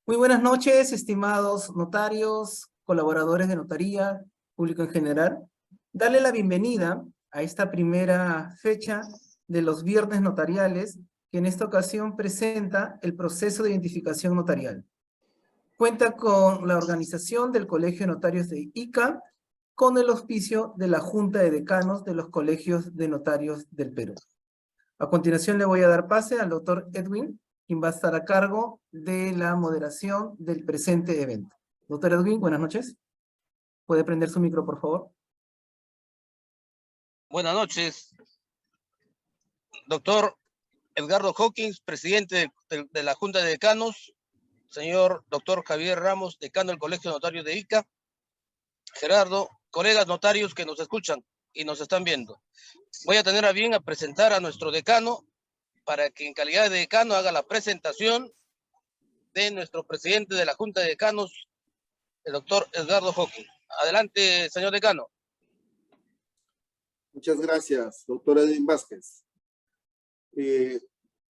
Muy buenas noches, estimados notarios, colaboradores de notaría, público en general. Darle la bienvenida a esta primera fecha de los viernes notariales, que en esta ocasión presenta el proceso de identificación notarial. Cuenta con la organización del Colegio de Notarios de Ica, con el auspicio de la Junta de Decanos de los Colegios de Notarios del Perú. A continuación le voy a dar pase al doctor Edwin, quien va a estar a cargo de la moderación del presente evento. Doctor Edwin, buenas noches. ¿Puede prender su micro, por favor? Buenas noches, doctor Edgardo Hawkins, presidente de la Junta de Decanos, señor doctor Javier Ramos, decano del Colegio de Notarios de Ica, Gerardo, colegas notarios que nos escuchan y nos están viendo. Voy a tener a bien a presentar a nuestro decano para que en calidad de decano haga la presentación de nuestro presidente de la Junta de Decanos, el doctor Edgardo Hawkins. Adelante, señor decano. Muchas gracias, doctor Edwin Vázquez.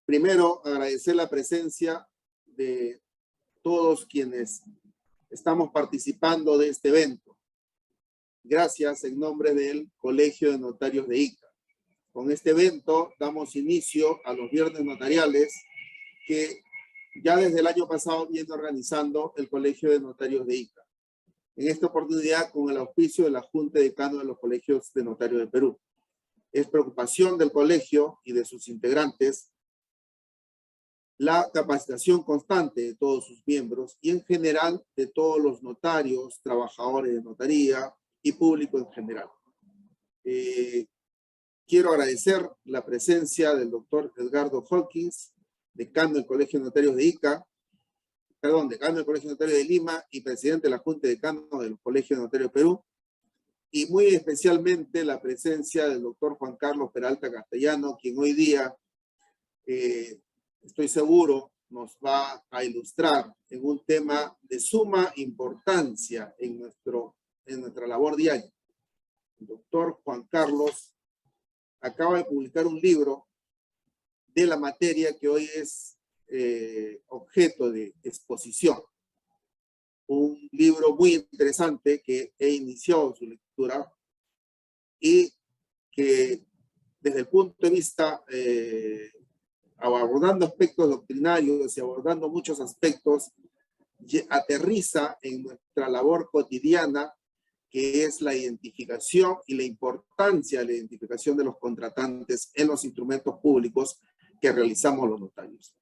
Primero, agradecer la presencia de todos quienes estamos participando de este evento. Gracias en nombre del Colegio de Notarios de Ica. Con este evento damos inicio a los viernes notariales que ya desde el año pasado viene organizando el Colegio de Notarios de Ica. En esta oportunidad con el auspicio de la Junta de Decanos de los Colegios de Notarios de Perú. Es preocupación del colegio y de sus integrantes la capacitación constante de todos sus miembros y en general de todos los notarios, trabajadores de notaría y público en general. Quiero agradecer la presencia del doctor Edgardo Hawkins, decano del Colegio de Notarios de Ica, decano del Colegio de Notarios de Lima y presidente de la Junta de Decanos del Colegio de Notarios de Perú, y muy especialmente la presencia del doctor Juan Carlos Peralta Castellano, quien hoy día, estoy seguro, nos va a ilustrar en un tema de suma importancia en nuestra labor diaria. El doctor Juan Carlos acaba de publicar un libro de la materia que hoy es objeto de exposición. Un libro muy interesante que he iniciado su lectura y que desde el punto de vista abordando aspectos doctrinarios y abordando muchos aspectos, aterriza en nuestra labor cotidiana, que es la identificación y la importancia de la identificación de los contratantes en los instrumentos públicos que realizamos los notarios.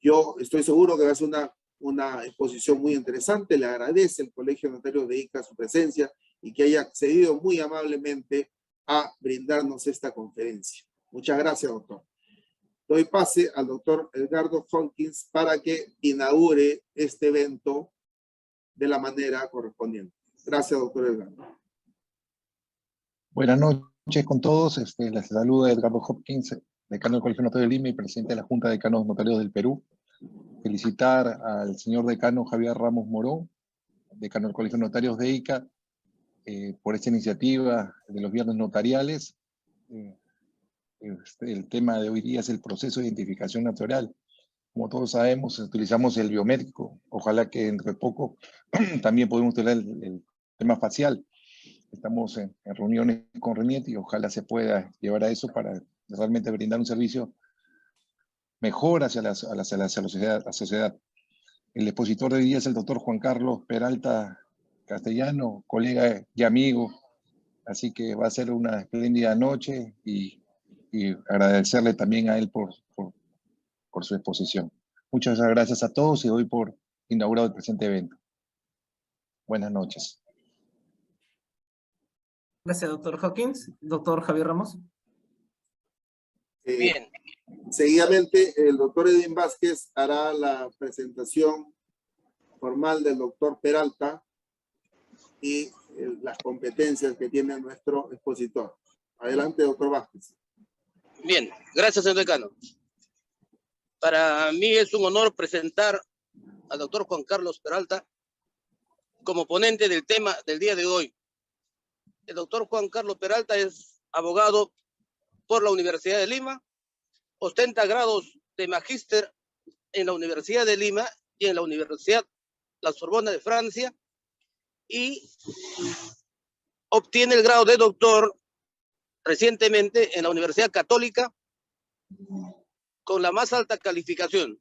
Yo estoy seguro que va a ser una exposición muy interesante. Le agradece el Colegio de Notarios de Ica su presencia y que haya accedido muy amablemente a brindarnos esta conferencia. Muchas gracias, doctor. Doy pase al doctor Edgardo Hawkins para que inaugure este evento de la manera correspondiente. Gracias, doctor Edgardo. Buenas noches con todos. Les saluda Edgardo Hawkins, decano del Colegio Notario de Lima y presidente de la Junta de Decanos Notarios del Perú. Felicitar al señor decano Javier Ramos Morón, decano del Colegio de Notarios de Ica, por esta iniciativa de los viernes notariales. El tema de hoy día es el proceso de identificación notarial. Como todos sabemos, utilizamos el biométrico. Ojalá que entre poco también podamos utilizar el tema facial. Estamos en reuniones con RENIET y ojalá se pueda llevar a eso para realmente brindar un servicio mejor hacia la sociedad. El expositor de hoy día es el doctor Juan Carlos Peralta Castellano, colega y amigo, así que va a ser una espléndida noche y agradecerle también a él por su exposición. Muchas gracias a todos y doy por inaugurado el presente evento. Buenas noches. Gracias, doctor Hawkins. Doctor Javier Ramos. Bien. Seguidamente, el doctor Edwin Vázquez hará la presentación formal del doctor Peralta y las competencias que tiene nuestro expositor. Adelante, doctor Vázquez. Bien, gracias, señor decano. Para mí es un honor presentar al doctor Juan Carlos Peralta como ponente del tema del día de hoy. El doctor Juan Carlos Peralta es abogado por la Universidad de Lima, ostenta grados de magíster en la Universidad de Lima y en la Universidad La Sorbona de Francia, y obtiene el grado de doctor recientemente en la Universidad Católica con la más alta calificación.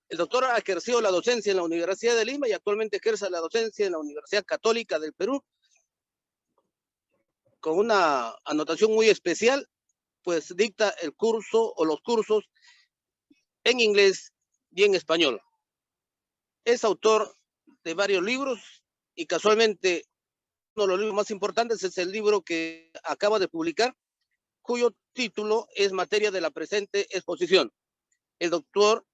El doctor ha ejercido la docencia en la Universidad de Lima y actualmente ejerce la docencia en la Universidad Católica del Perú, con una anotación muy especial, pues dicta el curso o los cursos en inglés y en español. Es autor de varios libros y casualmente uno de los libros más importantes es el libro que acaba de publicar, cuyo título es materia de la presente exposición. El doctor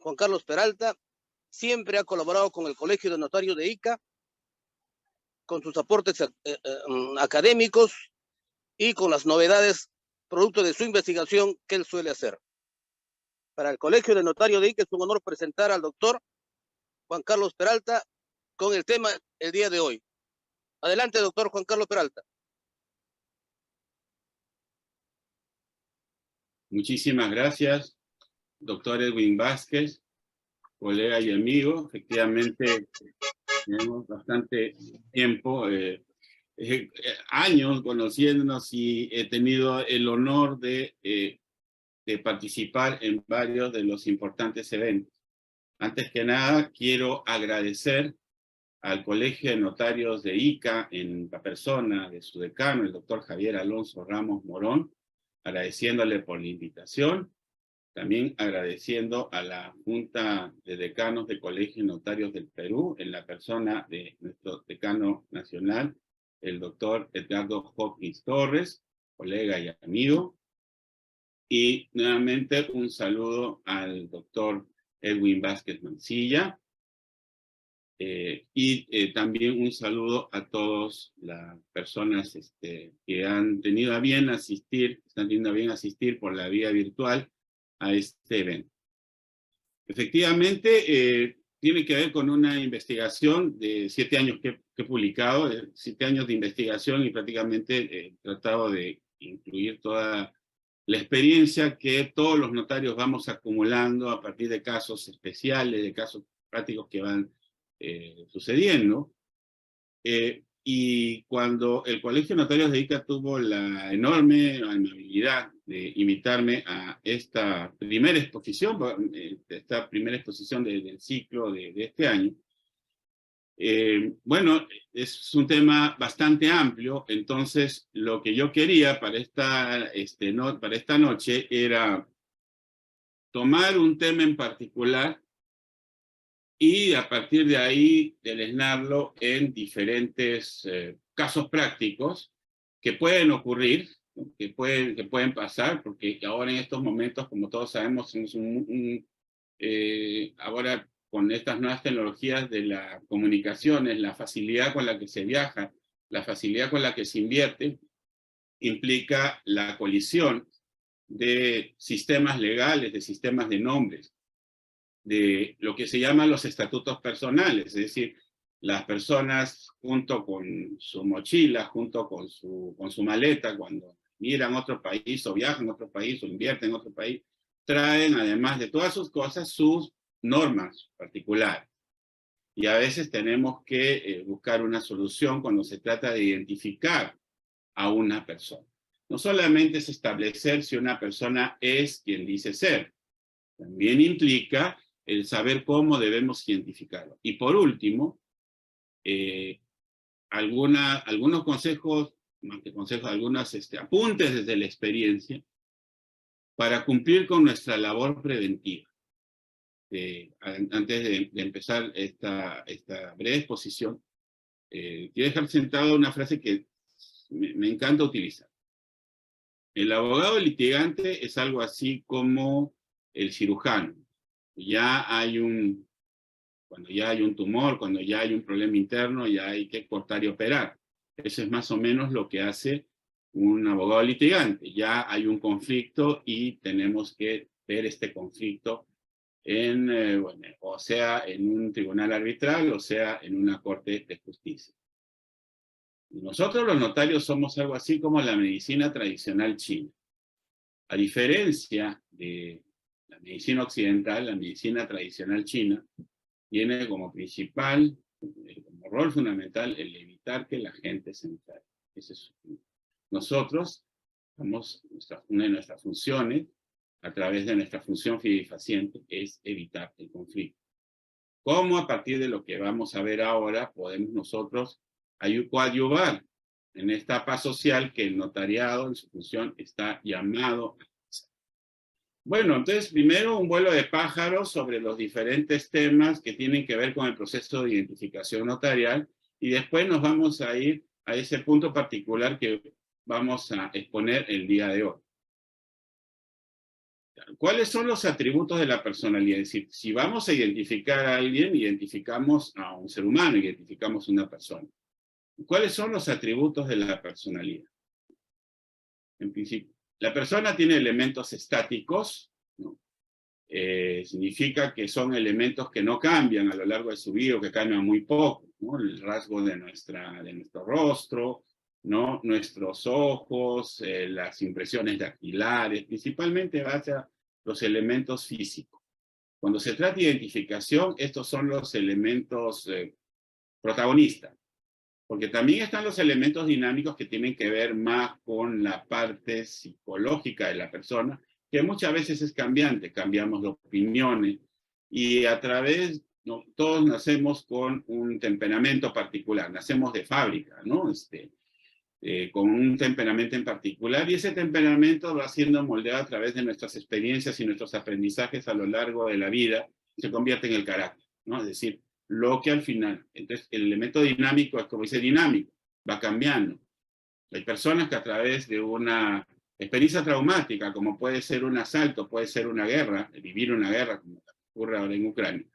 Juan Carlos Peralta siempre ha colaborado con el Colegio de Notarios de Ica, con sus aportes académicos y con las novedades producto de su investigación que él suele hacer. Para el Colegio de Notarios de Ica es un honor presentar al doctor Juan Carlos Peralta con el tema el día de hoy. Adelante, doctor Juan Carlos Peralta. Muchísimas gracias, doctor Edwin Vázquez, colega y amigo. Efectivamente, tenemos bastante tiempo, años conociéndonos, y he tenido el honor de participar en varios de los importantes eventos. Antes que nada, quiero agradecer al Colegio de Notarios de Ica, en la persona de su decano, el doctor Javier Alonso Ramos Morón, agradeciéndole por la invitación, también agradeciendo a la Junta de Decanos de Colegio de Notarios del Perú, en la persona de nuestro decano nacional, el doctor Edgardo Hopkins Torres, colega y amigo, y nuevamente un saludo al doctor Edwin Vázquez Mancilla, y también un saludo a todas las personas que han tenido a bien asistir, están teniendo a bien asistir por la vía virtual a este evento. Efectivamente, tiene que ver con una investigación de 7 años que he publicado, 7 años de investigación, y prácticamente he tratado de incluir toda la experiencia que todos los notarios vamos acumulando a partir de casos especiales, de casos prácticos que van sucediendo. Y cuando el Colegio de Notarios de Ica tuvo la enorme amabilidad de invitarme a esta primera exposición, del ciclo de este año, bueno, es un tema bastante amplio. Entonces lo que yo quería para esta noche era tomar un tema en particular y a partir de ahí deleznarlo en diferentes casos prácticos que pueden ocurrir, que pueden pasar, porque ahora en estos momentos, como todos sabemos, ahora con estas nuevas tecnologías de las comunicaciones, la facilidad con la que se viaja, la facilidad con la que se invierte, implica la colisión de sistemas legales, de sistemas de nombres, de lo que se llaman los estatutos personales, es decir, las personas junto con su mochila, junto con su maleta, cuando miran a otro país o viajan a otro país o invierten en otro país, traen, además de todas sus cosas, sus normas particulares. Y a veces tenemos que buscar una solución cuando se trata de identificar a una persona. No solamente es establecer si una persona es quien dice ser, también implica el saber cómo debemos identificarlo. Y por último, algunos consejos, más que consejos, algunos apuntes desde la experiencia para cumplir con nuestra labor preventiva. Antes de empezar esta breve exposición, quiero dejar sentada una frase que me encanta utilizar. El abogado litigante es algo así como el cirujano. Cuando ya hay un tumor, cuando ya hay un problema interno, ya hay que cortar y operar. Eso es más o menos lo que hace un abogado litigante. Ya hay un conflicto y tenemos que ver este conflicto o sea en un tribunal arbitral, o sea en una corte de justicia. Nosotros los notarios somos algo así como la medicina tradicional china. A diferencia de la medicina occidental, la medicina tradicional china, tiene como principal, como rol fundamental, el evitar que la gente se enferme. Nosotros, una de nuestras funciones, a través de nuestra función fidefaciente, es evitar el conflicto. ¿Cómo a partir de lo que vamos a ver ahora podemos nosotros coadyuvar en esta paz social que el notariado en su función está llamado a hacer? Bueno, entonces primero un vuelo de pájaros sobre los diferentes temas que tienen que ver con el proceso de identificación notarial, y después nos vamos a ir a ese punto particular que vamos a exponer el día de hoy. ¿Cuáles son los atributos de la personalidad? Es decir, si vamos a identificar a alguien, identificamos a un ser humano, identificamos a una persona. ¿Cuáles son los atributos de la personalidad? En principio, la persona tiene elementos estáticos, ¿no? Significa que son elementos que no cambian a lo largo de su vida, o que cambian muy poco, ¿no? El rasgo de nuestro rostro, ¿no? Nuestros ojos, las impresiones dactilares, principalmente base a los elementos físicos. Cuando se trata de identificación, estos son los elementos protagonistas, porque también están los elementos dinámicos que tienen que ver más con la parte psicológica de la persona, que muchas veces es cambiante, cambiamos de opiniones, y a través, ¿no? Todos nacemos con un temperamento particular, nacemos de fábrica, ¿no? Con un temperamento en particular, y ese temperamento va siendo moldeado a través de nuestras experiencias y nuestros aprendizajes a lo largo de la vida, se convierte en el carácter, ¿no? Es decir, lo que al final, entonces el elemento dinámico es como dice dinámico, va cambiando. Hay personas que a través de una experiencia traumática, como puede ser un asalto, puede ser una guerra, vivir una guerra, como ocurre ahora en Ucrania,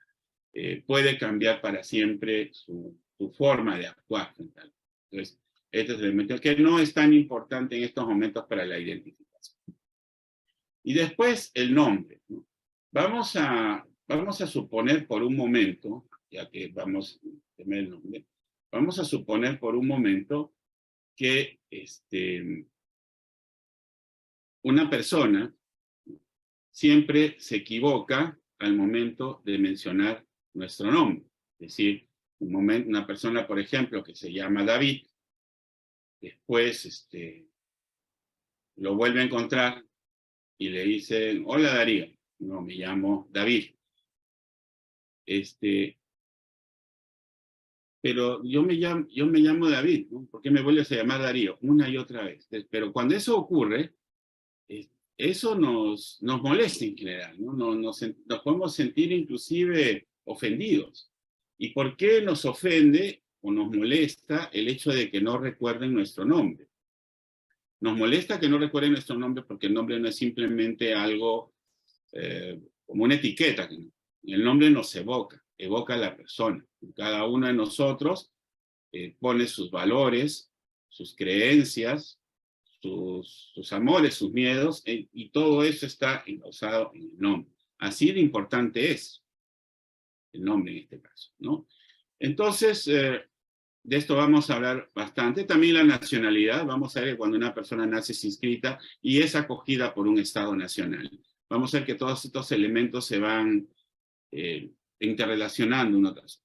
puede cambiar para siempre su forma de actuar. Entonces, este es el elemento que no es tan importante en estos momentos para la identificación. Y después el nombre, ¿no? Vamos a suponer por un momento, ya que vamos a tener el nombre, vamos a suponer por un momento que una persona siempre se equivoca al momento de mencionar nuestro nombre. Es decir, una persona, por ejemplo, que se llama David, después lo vuelve a encontrar y le dicen, hola Darío, no, me llamo David. Pero yo me llamo David, ¿no? ¿Por qué me vuelves a llamar Darío? Una y otra vez. Pero cuando eso ocurre, eso nos molesta en general, ¿no? Nos podemos sentir inclusive ofendidos. ¿Y por qué nos ofende o nos molesta el hecho de que no recuerden nuestro nombre? Nos molesta que no recuerden nuestro nombre porque el nombre no es simplemente algo como una etiqueta. El nombre nos evoca a la persona. Cada uno de nosotros pone sus valores, sus creencias, sus amores, sus miedos, y todo eso está encauzado en el nombre. Así de importante es el nombre en este caso, ¿no? Entonces, de esto vamos a hablar bastante. También la nacionalidad, vamos a ver que cuando una persona nace es inscrita y es acogida por un Estado nacional. Vamos a ver que todos estos elementos se van interrelacionando uno tras otro.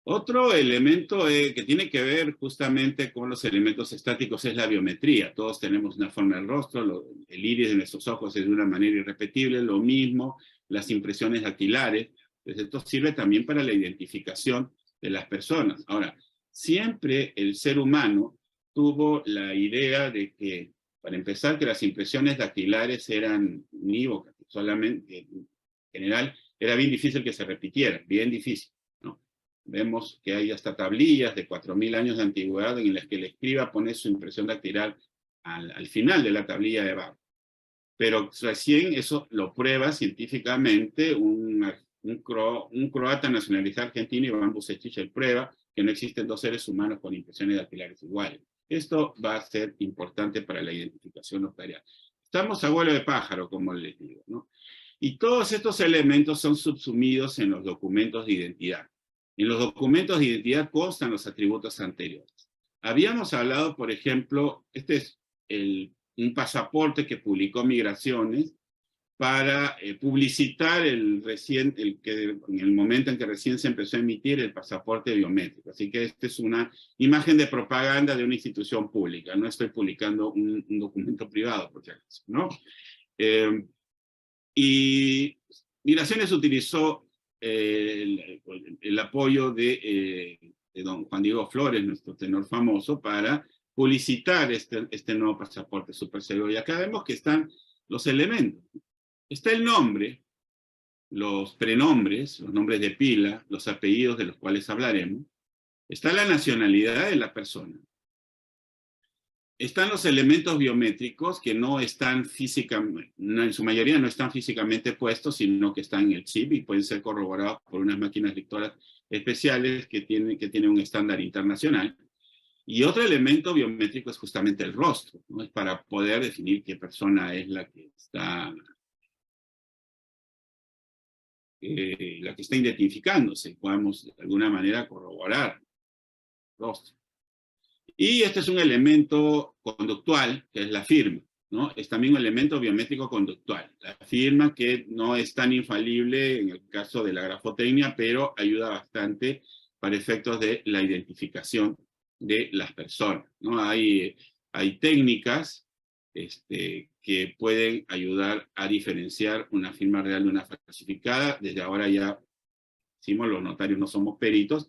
Otro elemento que tiene que ver justamente con los elementos estáticos es la biometría. Todos tenemos una forma del rostro, el iris de nuestros ojos es de una manera irrepetible, lo mismo las impresiones dactilares. Entonces esto sirve también para la identificación de las personas. Ahora, siempre el ser humano tuvo la idea de que, para empezar, que las impresiones dactilares eran unívocas, solamente, en general, era bien difícil que se repitieran, bien difícil, ¿no? Vemos que hay hasta tablillas de 4000 años de antigüedad en las que el escriba pone su impresión dactilar al final de la tablilla de abajo. Pero recién eso lo prueba científicamente un croata nacionalizado argentino, Iván Vucetich, él prueba que no existen dos seres humanos con impresiones dactilares iguales. Esto va a ser importante para la identificación notarial. Estamos a vuelo de pájaro, como les digo, ¿no? Y todos estos elementos son subsumidos en los documentos de identidad. En los documentos de identidad constan los atributos anteriores. Habíamos hablado, por ejemplo, este es un pasaporte que publicó Migraciones, para publicitar en el momento en que recién se empezó a emitir el pasaporte biométrico. Así que esta es una imagen de propaganda de una institución pública. No estoy publicando un documento privado, por si acaso, ¿no? Y Migraciones utilizó el apoyo de don Juan Diego Flores, nuestro tenor famoso, para publicitar este nuevo pasaporte súper seguro. Y acá vemos que están los elementos. Está el nombre, los prenombres, los nombres de pila, los apellidos de los cuales hablaremos. Está la nacionalidad de la persona. Están los elementos biométricos que no están físicamente, en su mayoría no están físicamente puestos, sino que están en el chip y pueden ser corroborados por unas máquinas lectoras especiales que tienen un estándar internacional. Y otro elemento biométrico es justamente el rostro, ¿no? Es para poder definir qué persona es la que está identificándose, podemos de alguna manera corroborar el rostro. Y este es un elemento conductual, que es la firma, ¿no? Es también un elemento biométrico conductual. La firma que no es tan infalible en el caso de la grafotecnia, pero ayuda bastante para efectos de la identificación de las personas, ¿no? Hay técnicas que pueden ayudar a diferenciar una firma real de una falsificada. Desde ahora ya decimos, los notarios no somos peritos,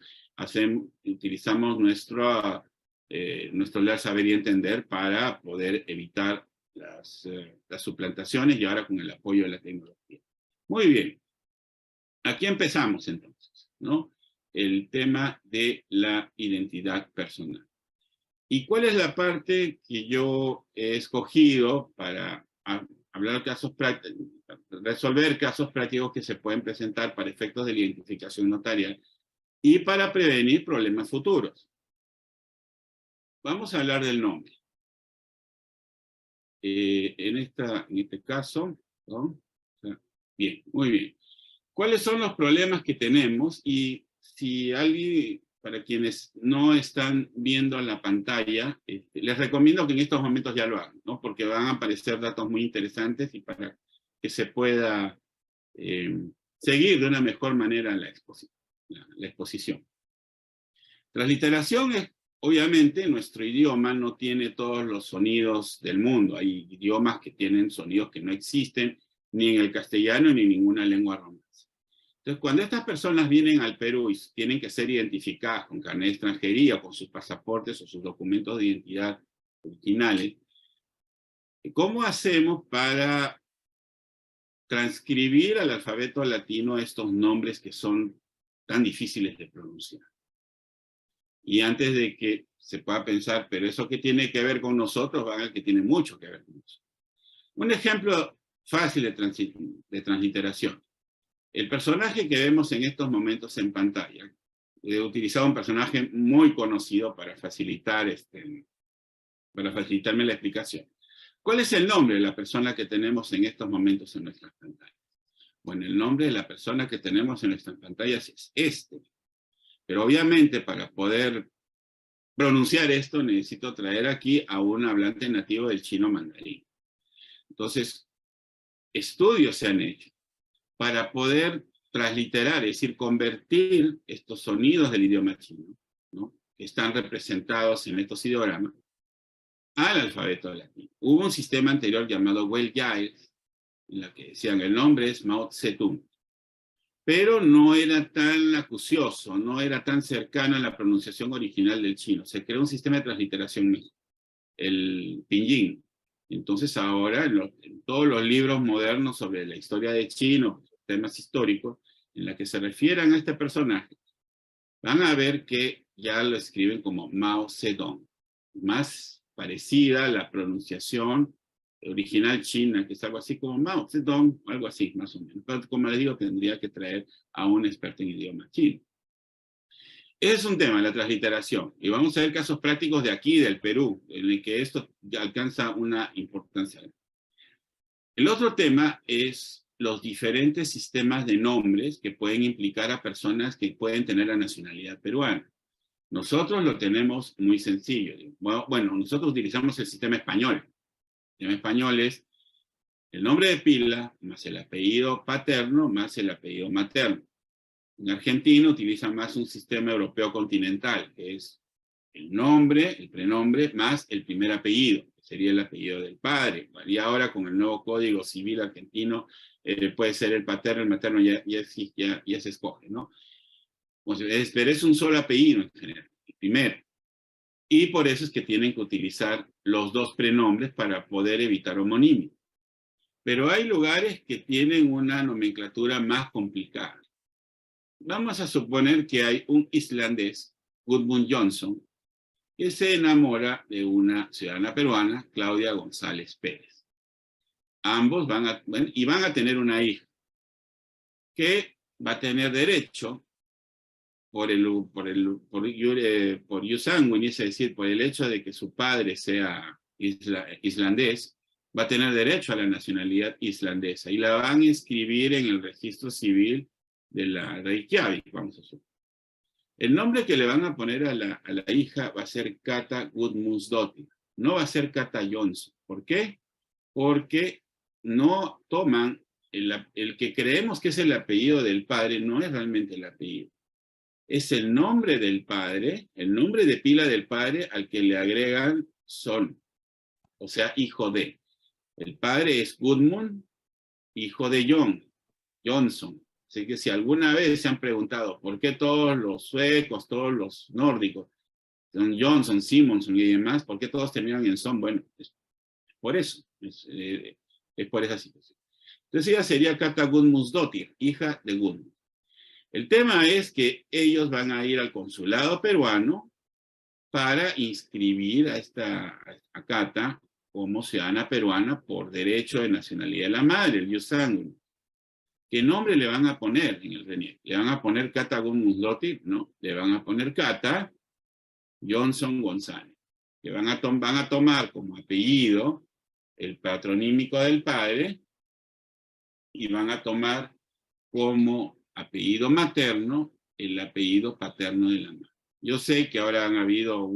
utilizamos nuestro leal saber y entender para poder evitar las suplantaciones y ahora con el apoyo de la tecnología. Muy bien. Aquí empezamos entonces, ¿no? El tema de la identidad personal. ¿Y cuál es la parte que yo he escogido para hablar casos prácticos, resolver casos prácticos que se pueden presentar para efectos de la identificación notarial y para prevenir problemas futuros? Vamos a hablar del nombre. En este caso, ¿no? Bien, muy bien. ¿Cuáles son los problemas que tenemos? Y si alguien, para quienes no están viendo la pantalla, les recomiendo que en estos momentos ya lo hagan, ¿no? Porque van a aparecer datos muy interesantes y para que se pueda seguir de una mejor manera la exposición. Transliteración es, obviamente, nuestro idioma no tiene todos los sonidos del mundo. Hay idiomas que tienen sonidos que no existen ni en el castellano ni en ninguna lengua romance. Entonces, cuando estas personas vienen al Perú y tienen que ser identificadas con carnet de extranjería o con sus pasaportes o sus documentos de identidad originales, ¿cómo hacemos para transcribir al alfabeto latino estos nombres que son tan difíciles de pronunciar? Y antes de que se pueda pensar, pero ¿eso qué tiene que ver con nosotros? Van a ver que tiene mucho que ver con nosotros. Un ejemplo fácil de transliteración. El personaje que vemos en estos momentos en pantalla, he utilizado un personaje muy conocido para facilitarme la explicación. ¿Cuál es el nombre de la persona que tenemos en estos momentos en nuestras pantallas? Bueno, el nombre de la persona que tenemos en nuestras pantallas es este. Pero obviamente para poder pronunciar esto necesito traer aquí a un hablante nativo del chino mandarín. Entonces, estudios se han hecho para poder transliterar, es decir, convertir estos sonidos del idioma chino, ¿no?, que están representados en estos ideogramas, al alfabeto latino. Hubo un sistema anterior llamado Weil-Giles, en la que decían el nombre es Mao Zedong, pero no era tan acucioso, no era tan cercano a la pronunciación original del chino. Se creó un sistema de transliteración mixto, el pinyin. Entonces ahora, en todos los libros modernos sobre la historia de China, temas históricos, en la que se refieran a este personaje, van a ver que ya lo escriben como Mao Zedong, más parecida a la pronunciación original china, que es algo así como Mao Zedong, algo así, más o menos. Pero como les digo, tendría que traer a un experto en idioma chino. Ese es un tema, la transliteración. Y vamos a ver casos prácticos de aquí, del Perú, en el que esto ya alcanza una importancia. El otro tema es los diferentes sistemas de nombres que pueden implicar a personas que pueden tener la nacionalidad peruana. Nosotros lo tenemos muy sencillo. Bueno, nosotros utilizamos el sistema español. El sistema español es El nombre de pila más el apellido paterno más el apellido materno. En Argentina utilizan más un sistema europeo continental, que es el nombre, el prenombre, más el primer apellido, que sería el apellido del padre. Y ahora con el nuevo Código Civil argentino, puede ser el paterno, el materno, ya se escoge, ¿no? Pero es un solo apellido en general, el primero. Y por eso es que tienen que utilizar los dos prenombres para poder evitar homonimia. Pero hay lugares que tienen una nomenclatura más complicada. Vamos a suponer que hay un islandés, Gudmund Johnson, que se enamora de una ciudadana peruana, Claudia González Pérez. Ambos van a tener una hija que va a tener derecho por ius sanguinis, es decir, por el hecho de que su padre sea islandés, va a tener derecho a la nacionalidad islandesa y la van a inscribir en el registro civil de la Reykjavik, vamos a suponer. El nombre que le van a poner a la hija va a ser Kata Gudmundsdóttir, no va a ser Kata Johnson. ¿Por qué? Porque no toman el que creemos que es el apellido del padre, no es realmente el apellido. Es el nombre del padre, el nombre de pila del padre al que le agregan son, o sea, hijo de. El padre es Gudmund, hijo de Johnson. Así que si alguna vez se han preguntado por qué todos los suecos, todos los nórdicos, son Johnson, Simonson y demás, ¿por qué todos terminan en son? Bueno, es por eso, es por esa situación. Entonces ella sería Kata Gudmundsdóttir, hija de Gudmund. El tema es que ellos van a ir al consulado peruano para inscribir a Kata como ciudadana peruana por derecho de nacionalidad de la madre, el ius sanguinis. ¿Qué nombre le van a poner en el RENIEC? ¿Le van a poner Kata Gudmundsdóttir? No, le van a poner Kata Johnson González. Que van a tomar como apellido el patronímico del padre y van a tomar como apellido materno el apellido paterno de la madre. Yo sé que ahora han habido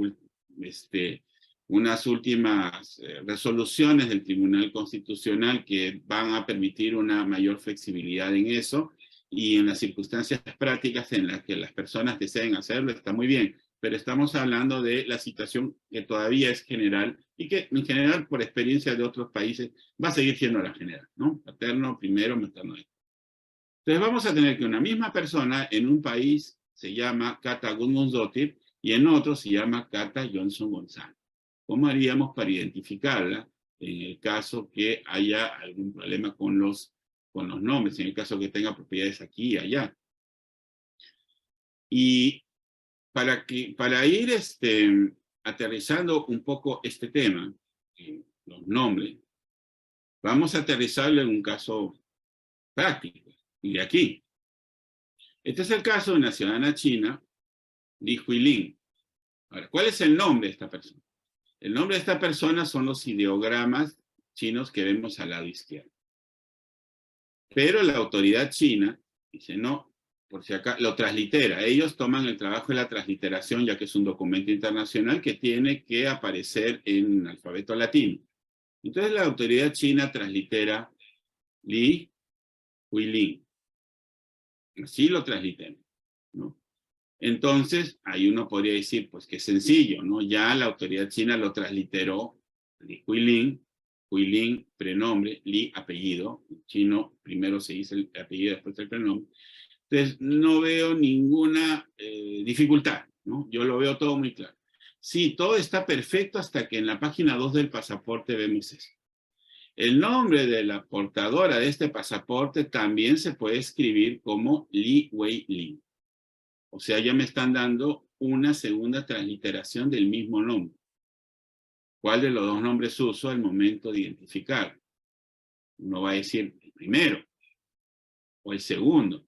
unas últimas resoluciones del Tribunal Constitucional que van a permitir una mayor flexibilidad en eso, y en las circunstancias prácticas en las que las personas deseen hacerlo está muy bien, pero estamos hablando de la situación que todavía es general y que en general, por experiencia de otros países, va a seguir siendo la general, ¿no? Paterno primero, materno después. Entonces vamos a tener que una misma persona en un país se llama Kata Gudmundsdóttir y en otro se llama Kata Johnson González. ¿Cómo haríamos para identificarla en el caso que haya algún problema con los nombres, en el caso que tenga propiedades aquí y allá? Y para ir aterrizando un poco este tema, los nombres, vamos a aterrizarlo en un caso práctico. Y de aquí. Este es el caso de una ciudadana china, Li Huilin. Ahora, ¿cuál es el nombre de esta persona? El nombre de esta persona son los ideogramas chinos que vemos al lado izquierdo. Pero la autoridad china dice, no, por si acá, lo translitera. Ellos toman el trabajo de la transliteración, ya que es un documento internacional que tiene que aparecer en alfabeto latino. Entonces la autoridad china translitera Li Huilin. Así lo translitemos, ¿no? Entonces, ahí uno podría decir, pues qué sencillo, ¿no? Ya la autoridad china lo transliteró, Li Huilin, Huilin, prenombre, Li, apellido. En chino primero se dice el apellido, después el prenombre. Entonces, no veo ninguna dificultad, ¿no? Yo lo veo todo muy claro. Sí, todo está perfecto hasta que en la página 2 del pasaporte vemos eso. El nombre de la portadora de este pasaporte también se puede escribir como Li Huilin. O sea, ya me están dando una segunda transliteración del mismo nombre. ¿Cuál de los dos nombres uso al momento de identificar? Uno va a decir el primero o el segundo.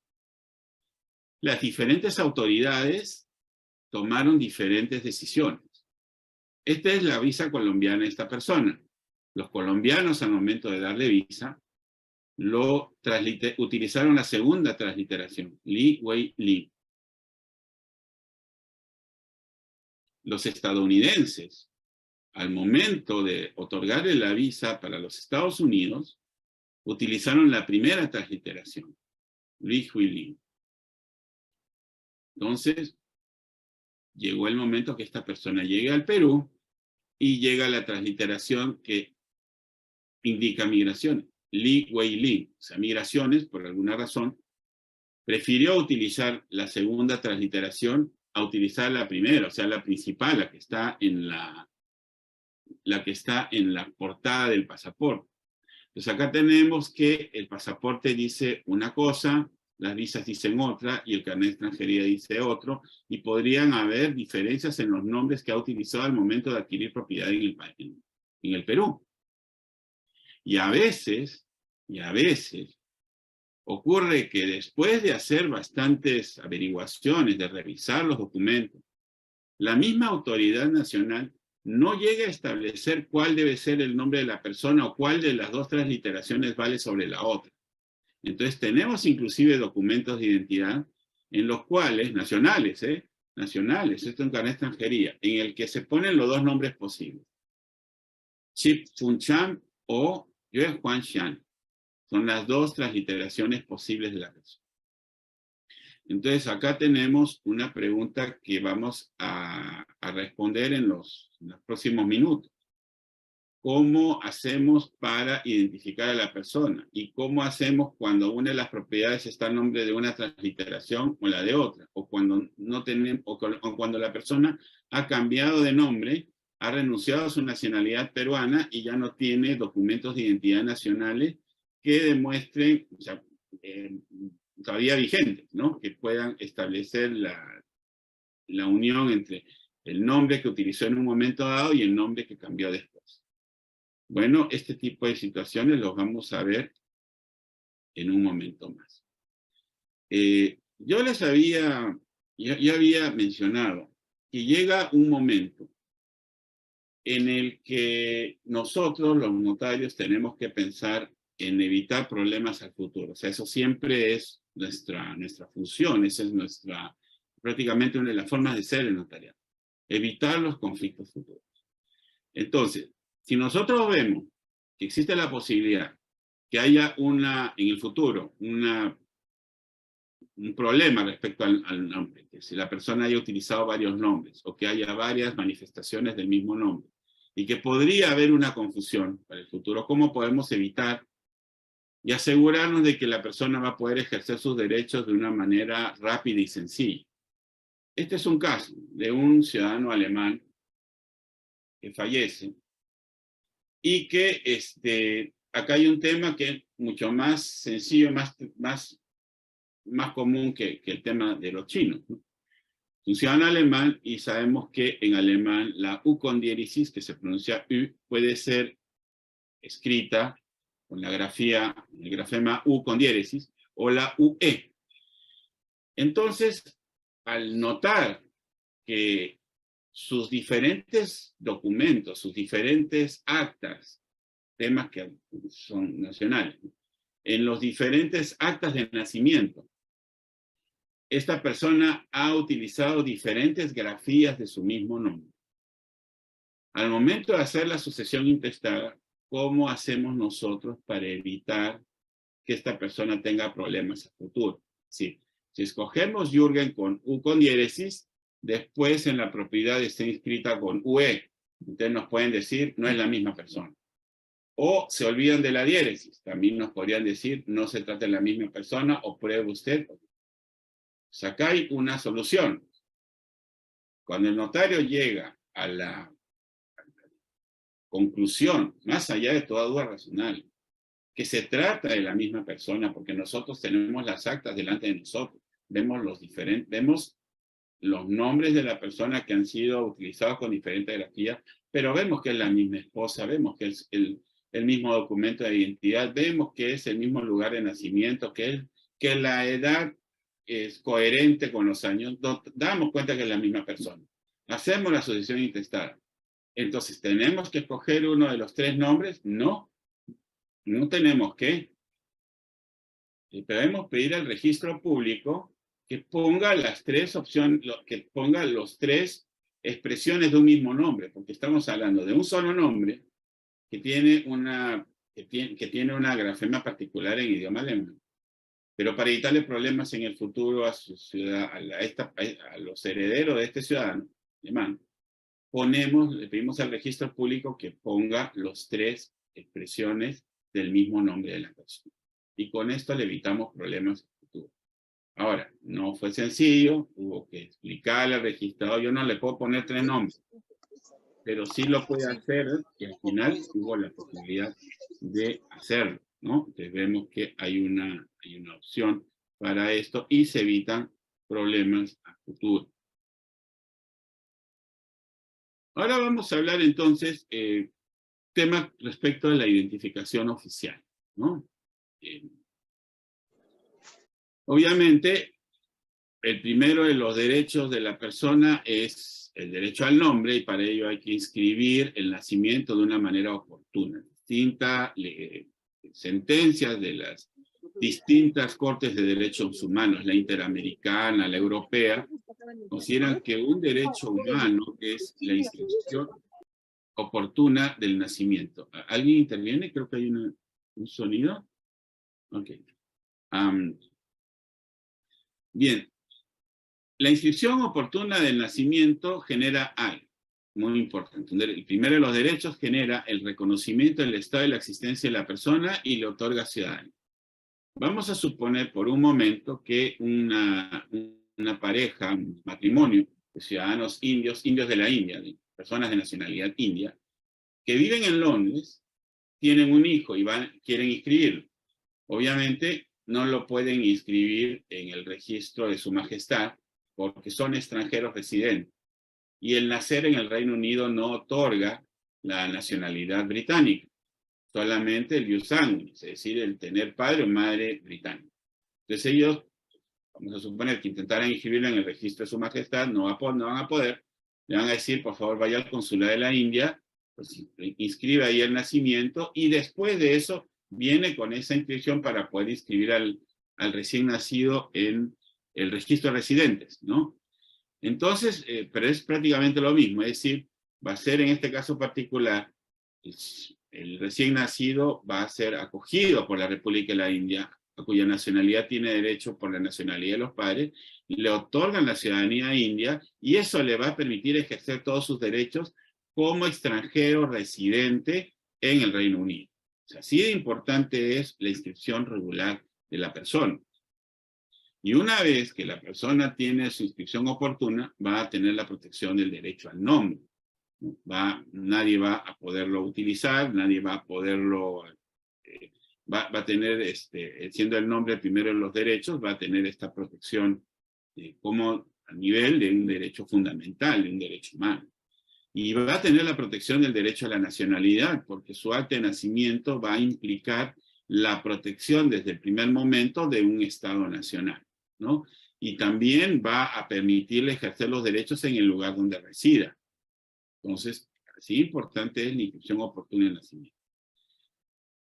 Las diferentes autoridades tomaron diferentes decisiones. Esta es la visa colombiana de esta persona. Los colombianos, al momento de darle visa, utilizaron la segunda transliteración, Li Huilin. Los estadounidenses, al momento de otorgarle la visa para los Estados Unidos, utilizaron la primera transliteración, Li Hui Lin. Entonces, llegó el momento que esta persona llegue al Perú y llega la transliteración que indica migraciones, Li Wei Lin, o sea, migraciones, por alguna razón, prefirió utilizar la segunda transliteración a utilizar la primera, o sea, la principal, la que está en la portada del pasaporte. Entonces acá tenemos que el pasaporte dice una cosa, las visas dicen otra, y el carnet de extranjería dice otro, y podrían haber diferencias en los nombres que ha utilizado al momento de adquirir propiedad en el Perú. Y a veces, ocurre que después de hacer bastantes averiguaciones, de revisar los documentos, la misma autoridad nacional no llega a establecer cuál debe ser el nombre de la persona o cuál de las dos transliteraciones vale sobre la otra. Entonces tenemos inclusive documentos de identidad en los cuales, nacionales, esto en carnet de extranjería, en el que se ponen los dos nombres posibles. Chip Fun Chan o Yue Huan Xian. Son las dos transliteraciones posibles de la persona. Entonces acá tenemos una pregunta que vamos a responder en los próximos minutos. ¿Cómo hacemos para identificar a la persona? ¿Y cómo hacemos cuando una de las propiedades está en nombre de una transliteración o la de otra? O cuando, no tenemos, o cuando la persona ha cambiado de nombre, ha renunciado a su nacionalidad peruana y ya no tiene documentos de identidad nacionales que demuestren, o sea, todavía vigentes, ¿no? Que puedan establecer la unión entre el nombre que utilizó en un momento dado y el nombre que cambió después. Bueno, este tipo de situaciones los vamos a ver en un momento más. Yo había mencionado que llega un momento en el que nosotros, los notarios, tenemos que pensar en evitar problemas al futuro. O sea, eso siempre es nuestra función, esa es prácticamente una de las formas de ser el notariado. Evitar los conflictos futuros. Entonces, si nosotros vemos que existe la posibilidad que haya en el futuro un problema respecto al nombre, que si la persona haya utilizado varios nombres o que haya varias manifestaciones del mismo nombre y que podría haber una confusión para el futuro, ¿cómo podemos evitar y asegurarnos de que la persona va a poder ejercer sus derechos de una manera rápida y sencilla? Este es un caso de un ciudadano alemán que fallece y que acá hay un tema que es mucho más sencillo, más común que el tema de los chinos, ¿no? Un ciudadano alemán, y sabemos que en alemán la U con diéresis, que se pronuncia U, puede ser escrita con el grafema U con diéresis, o la UE. Entonces, al notar que sus diferentes documentos, sus diferentes actas, temas que son nacionales, en los diferentes actas de nacimiento, esta persona ha utilizado diferentes grafías de su mismo nombre. Al momento de hacer la sucesión intestada, ¿cómo hacemos nosotros para evitar que esta persona tenga problemas a futuro? Sí. Si escogemos Jürgen con U con diéresis, después en la propiedad está inscrita con UE. Entonces nos pueden decir, no es la misma persona. O se olvidan de la diéresis. También nos podrían decir, no se trata de la misma persona, o pruebe usted. Pues acá hay una solución. Cuando el notario llega a la conclusión, más allá de toda duda racional, que se trata de la misma persona, porque nosotros tenemos las actas delante de nosotros, vemos los nombres de la persona que han sido utilizados con diferentes grafías, pero vemos que es la misma esposa, vemos que es el mismo documento de identidad, vemos que es el mismo lugar de nacimiento, que la edad es coherente con los años, damos cuenta que es la misma persona. Hacemos la sucesión intestada. Entonces, ¿tenemos que escoger uno de los tres nombres? No, no tenemos que. Debemos pedir al registro público que ponga las tres opciones, que ponga los tres expresiones de un mismo nombre, porque estamos hablando de un solo nombre que tiene una que tiene una grafema particular en idioma alemán. Pero para evitarle problemas en el futuro a su ciudad, a los herederos de este ciudadano alemán, le pedimos al registro público que ponga los 3 expresiones del mismo nombre de la persona. Y con esto le evitamos problemas en el futuro. Ahora, no fue sencillo, hubo que explicarle al registrador, yo no le puedo poner 3 nombres, pero sí lo puede hacer, y al final hubo la posibilidad de hacerlo, ¿no? Entonces vemos que hay una opción para esto y se evitan problemas a futuro. Ahora vamos a hablar entonces temas respecto a la identificación oficial, ¿no? Obviamente, el primero de los derechos de la persona es el derecho al nombre, y para ello hay que inscribir el nacimiento de una manera oportuna. Distintas sentencias de las distintas cortes de derechos humanos, la interamericana, la europea, consideran que un derecho humano es la inscripción oportuna del nacimiento. ¿Alguien interviene? Creo que hay un sonido. Ok. Bien. La inscripción oportuna del nacimiento genera algo muy importante. El primero de los derechos genera el reconocimiento del estado de la existencia de la persona y le otorga ciudadanía. Vamos a suponer por un momento que una pareja, un matrimonio de ciudadanos indios de la India, de personas de nacionalidad india, que viven en Londres, tienen un hijo y quieren inscribirlo. Obviamente no lo pueden inscribir en el registro de su majestad porque son extranjeros residentes. Y el nacer en el Reino Unido no otorga la nacionalidad británica, solamente el ius sanguinis, es decir, el tener padre o madre británico. Entonces ellos, vamos a suponer que intentaran inscribirlo en el registro de su majestad, no van a poder, le van a decir, por favor, vaya al consulado de la India, pues, inscribe ahí el nacimiento, y después de eso viene con esa inscripción para poder inscribir al recién nacido en el registro de residentes, ¿no? Entonces, pero es prácticamente lo mismo, es decir, va a ser en este caso particular, el recién nacido va a ser acogido por la República de la India, a cuya nacionalidad tiene derecho por la nacionalidad de los padres, le otorgan la ciudadanía india, y eso le va a permitir ejercer todos sus derechos como extranjero residente en el Reino Unido. O sea, así de importante es la inscripción regular de la persona. Y una vez que la persona tiene su inscripción oportuna, va a tener la protección del derecho al nombre. Nadie va a poderlo utilizar, nadie va a poderlo, va a tener, siendo el nombre el primero de los derechos, va a tener esta protección como a nivel de un derecho fundamental, de un derecho humano. Y va a tener la protección del derecho a la nacionalidad, porque su acta de nacimiento va a implicar la protección desde el primer momento de un Estado nacional, ¿no? Y también va a permitirle ejercer los derechos en el lugar donde resida. Entonces, así importante es la inscripción oportuna del nacimiento.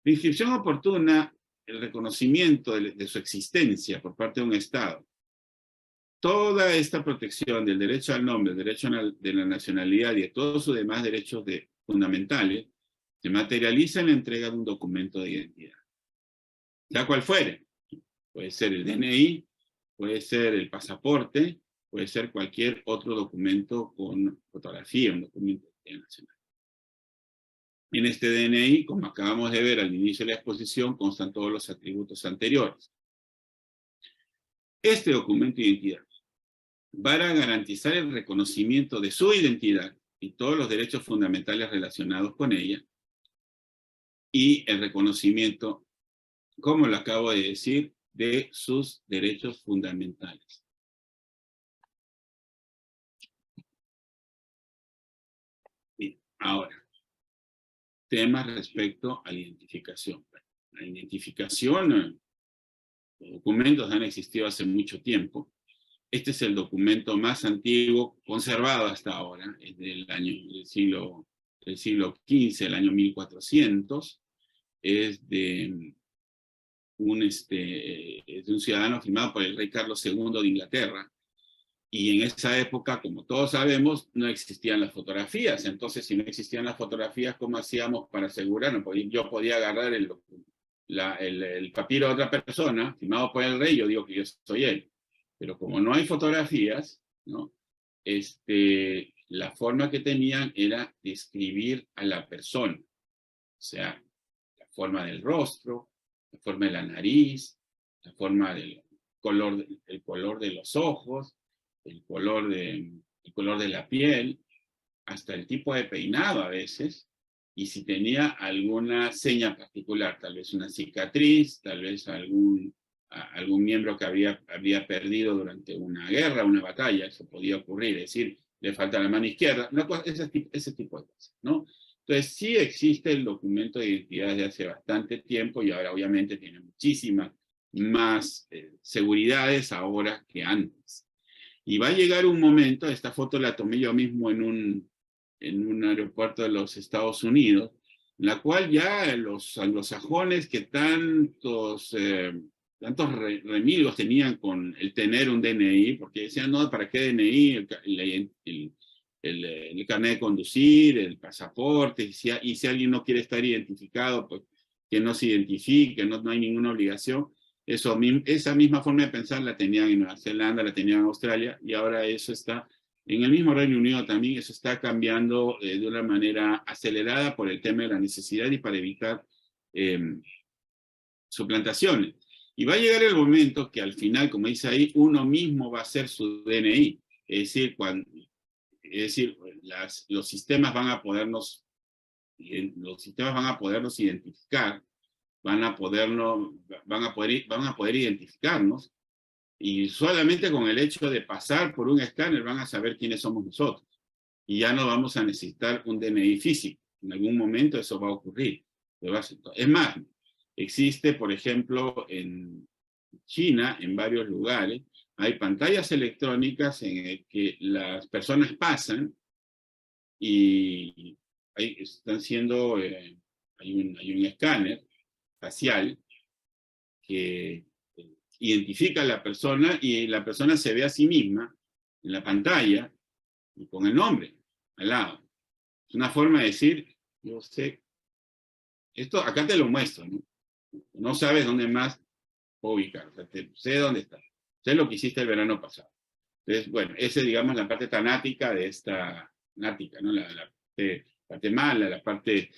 La inscripción oportuna, el reconocimiento de su existencia por parte de un Estado, toda esta protección del derecho al nombre, del derecho de la nacionalidad y de todos sus demás derechos fundamentales, se materializa en la entrega de un documento de identidad. Ya cual fuere. Puede ser el DNI, puede ser el pasaporte, puede ser cualquier otro documento con fotografía, un documento de identidad nacional. En este DNI, como acabamos de ver al inicio de la exposición, constan todos los atributos anteriores. Este documento de identidad, para garantizar el reconocimiento de su identidad y todos los derechos fundamentales relacionados con ella, y el reconocimiento, como lo acabo de decir, de sus derechos fundamentales. Bien, ahora, temas respecto a la identificación. La identificación, los documentos han existido hace mucho tiempo. Este es el documento más antiguo conservado hasta ahora, es del siglo XV, el año 1400, es de un ciudadano firmado por el rey Carlos II de Inglaterra, Y en esa época, como todos sabemos, no existían las fotografías. Entonces, si no existían las fotografías, ¿cómo hacíamos para asegurarnos? Yo podía agarrar el papiro de otra persona, firmado por el rey, yo digo que yo soy él. Pero como no hay fotografías, ¿no? La forma que tenían era describir a la persona. O sea, la forma del rostro, la forma de la nariz, la forma del color de los ojos, el color de la piel, hasta el tipo de peinado a veces, y si tenía alguna seña particular, tal vez una cicatriz, tal vez algún miembro que había perdido durante una guerra, una batalla, eso podía ocurrir, es decir, le falta la mano izquierda, ese tipo de cosas, ¿no? Entonces sí existe el documento de identidad desde hace bastante tiempo y ahora obviamente tiene muchísimas más seguridades ahora que antes. Y va a llegar un momento, esta foto la tomé yo mismo en un aeropuerto de los Estados Unidos, en la cual ya los anglosajones que tantos remilgos tenían con el tener un DNI, porque decían, no, ¿para qué DNI? El carnet de conducir, el pasaporte, y si alguien no quiere estar identificado, pues que no se identifique, no hay ninguna obligación. Esa misma forma de pensar la tenían en Nueva Zelanda, la tenían en Australia, y ahora eso está, en el mismo Reino Unido también, eso está cambiando de una manera acelerada por el tema de la necesidad y para evitar suplantaciones. Y va a llegar el momento que al final, como dice ahí, uno mismo va a hacer su DNI. Es decir, los sistemas van a podernos identificar, van a poder identificarnos, y solamente con el hecho de pasar por un escáner van a saber quiénes somos nosotros. Y ya no vamos a necesitar un DNI físico. En algún momento eso va a ocurrir. Es más, existe, por ejemplo, en China, en varios lugares, hay pantallas electrónicas en las que las personas pasan y hay un escáner facial que identifica a la persona y la persona se ve a sí misma en la pantalla y con el nombre al lado. Es una forma de decir, yo sé, esto acá te lo muestro, ¿no? No sabes dónde más puedo ubicar, o sea, sé dónde está. Sé lo que hiciste el verano pasado. Entonces, bueno, esa es, digamos, la parte tanática de esta nática, ¿no? La parte mala, la parte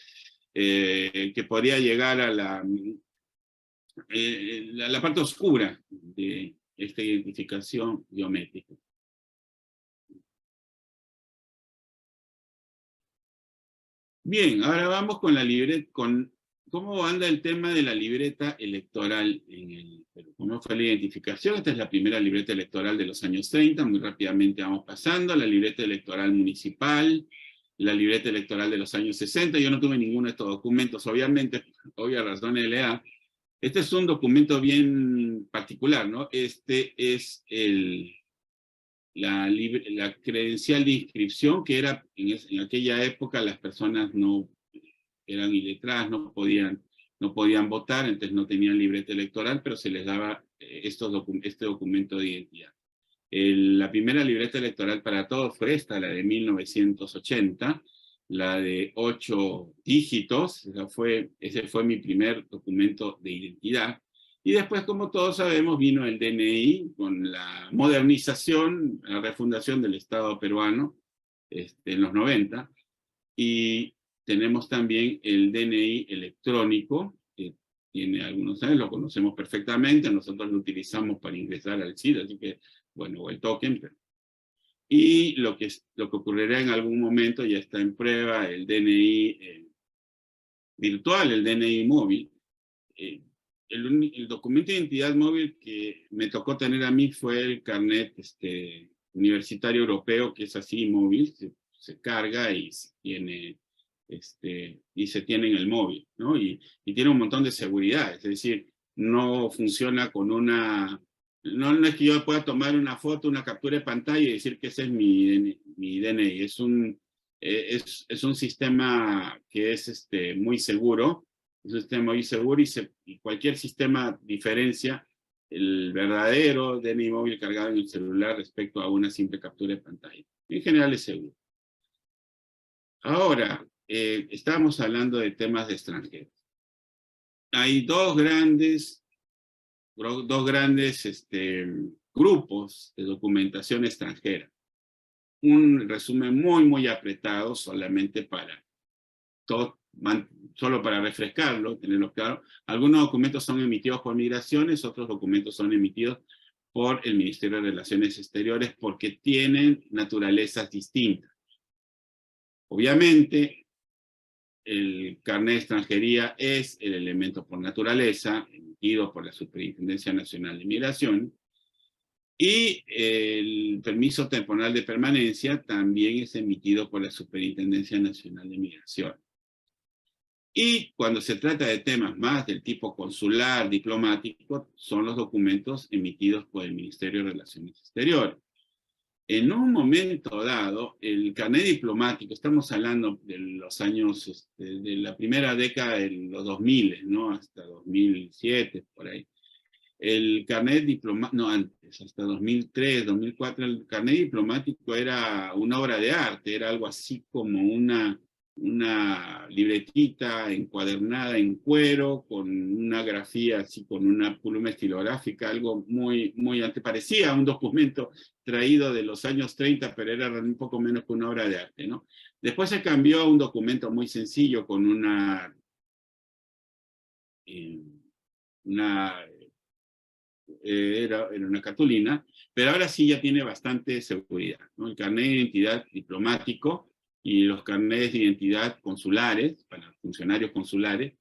que podría llegar a la parte oscura de esta identificación biométrica. Bien, ahora vamos con la libreta, con cómo anda el tema de la libreta electoral en el Perú. ¿Cómo fue la identificación? Esta es la primera libreta electoral de los años 30, muy rápidamente vamos pasando. La libreta electoral municipal, la libreta electoral de los años 60. Yo no tuve ninguno de estos documentos, obviamente, obvia razón de la. Este es un documento bien particular, ¿no? Este es la credencial de inscripción, que era en aquella época las personas no eran iletradas, no podían votar, entonces no tenían libreta electoral, pero se les daba este documento de identidad. La primera libreta electoral para todos fue esta, la de 1980, la de 8 dígitos, ese fue mi primer documento de identidad. Y después, como todos sabemos, vino el DNI con la modernización, la refundación del Estado peruano en los 90, y tenemos también el DNI electrónico, que tiene algunos años, lo conocemos perfectamente, nosotros lo utilizamos para ingresar al CID, así que, bueno, o el token. Y lo que ocurrirá en algún momento, ya está en prueba, el DNI virtual, el DNI móvil. El documento de identidad móvil que me tocó tener a mí fue el carnet universitario europeo, que es así móvil, se carga y tiene, se tiene en el móvil, ¿no? Y tiene un montón de seguridad, es decir, no funciona con una... No es que yo pueda tomar una foto, una captura de pantalla y decir que ese es mi DNI. Es un sistema que es muy seguro, es un sistema muy seguro, y cualquier sistema diferencia el verdadero DNI móvil cargado en el celular respecto a una simple captura de pantalla. En general es seguro. Ahora, estamos hablando de temas de extranjeros. Hay dos grandes grupos de documentación extranjera. Un resumen muy apretado, solamente solo para refrescarlo, tenerlo claro. Algunos documentos son emitidos por Migraciones, otros documentos son emitidos por el Ministerio de Relaciones Exteriores porque tienen naturalezas distintas. Obviamente, el carnet de extranjería es el elemento por naturaleza, emitido por la Superintendencia Nacional de Migración, y el permiso temporal de permanencia también es emitido por la Superintendencia Nacional de Migración. Y cuando se trata de temas más del tipo consular, diplomático, son los documentos emitidos por el Ministerio de Relaciones Exteriores. En un momento dado, el carnet diplomático, estamos hablando de los años, de la primera década de los 2000, ¿no? Hasta 2007, por ahí. El carnet diplomático, no antes, hasta 2003, 2004, el carnet diplomático era una obra de arte, era algo así como una libretita encuadernada en cuero, con una grafía así, con una pluma estilográfica, algo muy antes, parecía un documento traído de los años 30, pero era un poco menos que una obra de arte, ¿no? Después se cambió a un documento muy sencillo con era una cartulina, pero ahora sí ya tiene bastante seguridad, ¿no? El carnet de identidad diplomático y los carnets de identidad consulares, para funcionarios consulares,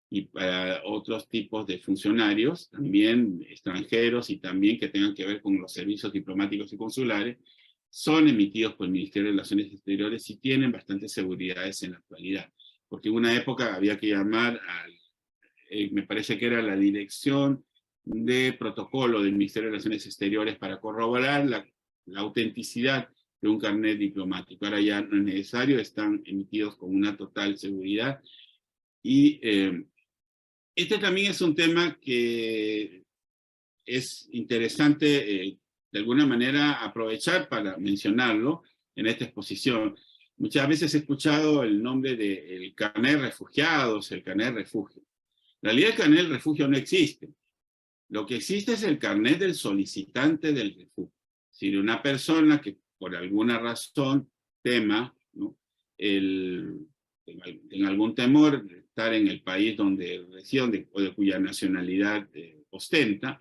y para otros tipos de funcionarios, también extranjeros y también que tengan que ver con los servicios diplomáticos y consulares, son emitidos por el Ministerio de Relaciones Exteriores y tienen bastantes seguridades en la actualidad. Porque en una época había que llamar me parece que era la dirección de protocolo del Ministerio de Relaciones Exteriores para corroborar la autenticidad de un carnet diplomático. Ahora ya no es necesario, están emitidos con una total seguridad. Y este también es un tema que es interesante de alguna manera aprovechar para mencionarlo en esta exposición. Muchas veces he escuchado el nombre del carnet de refugiados, el carnet de refugio. En realidad el carnet del refugio no existe. Lo que existe es el carnet del solicitante del refugio. Es decir, una persona que por alguna razón tema, ¿no? En algún temor de estar en el país donde reside o de cuya nacionalidad ostenta,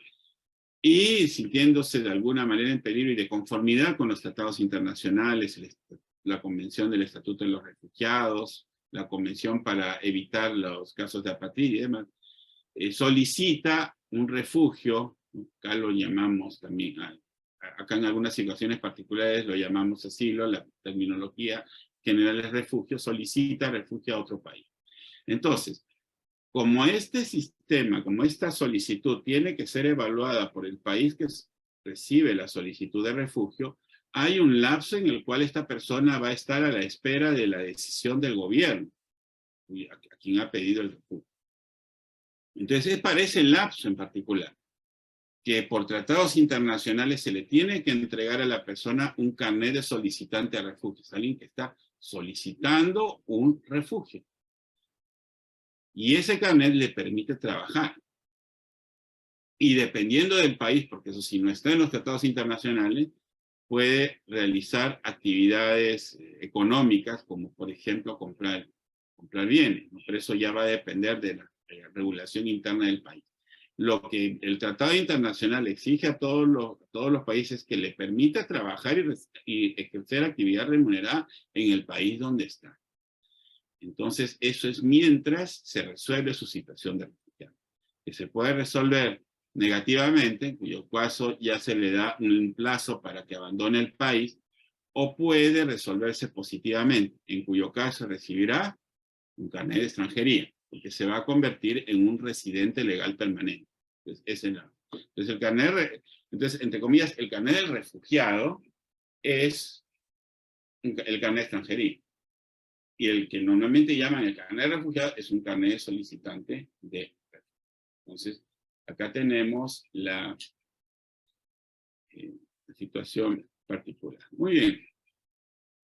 y sintiéndose de alguna manera en peligro y de conformidad con los tratados internacionales, la Convención del Estatuto de los Refugiados, la Convención para evitar los casos de apatría y demás, solicita un refugio, acá lo llamamos también, acá en algunas situaciones particulares lo llamamos asilo, la terminología general es refugio, solicita refugio a otro país. Entonces, como este sistema, como esta solicitud tiene que ser evaluada por el país que recibe la solicitud de refugio, hay un lapso en el cual esta persona va a estar a la espera de la decisión del gobierno, a quien ha pedido el refugio. Entonces es para ese lapso en particular que por tratados internacionales se le tiene que entregar a la persona un carnet de solicitante a refugio. Es alguien que está solicitando un refugio. Y ese carnet le permite trabajar. Y dependiendo del país, porque eso sí no está en los tratados internacionales, puede realizar actividades económicas, como por ejemplo comprar bienes, ¿no? Pero eso ya va a depender de la regulación interna del país. Lo que el tratado internacional exige a todos los países que le permita trabajar y ejercer actividad remunerada en el país donde está. Entonces, eso es mientras se resuelve su situación de refugiado. Que se puede resolver negativamente, en cuyo caso ya se le da un plazo para que abandone el país, o puede resolverse positivamente, en cuyo caso recibirá un carnet de extranjería, porque se va a convertir en un residente legal permanente. Entonces, entre comillas, el carnet del refugiado es el carnet de extranjería. Y el que normalmente llaman el carnet de refugiado es un carnet de solicitante de refugio. Entonces, Acá tenemos la situación particular. Muy bien.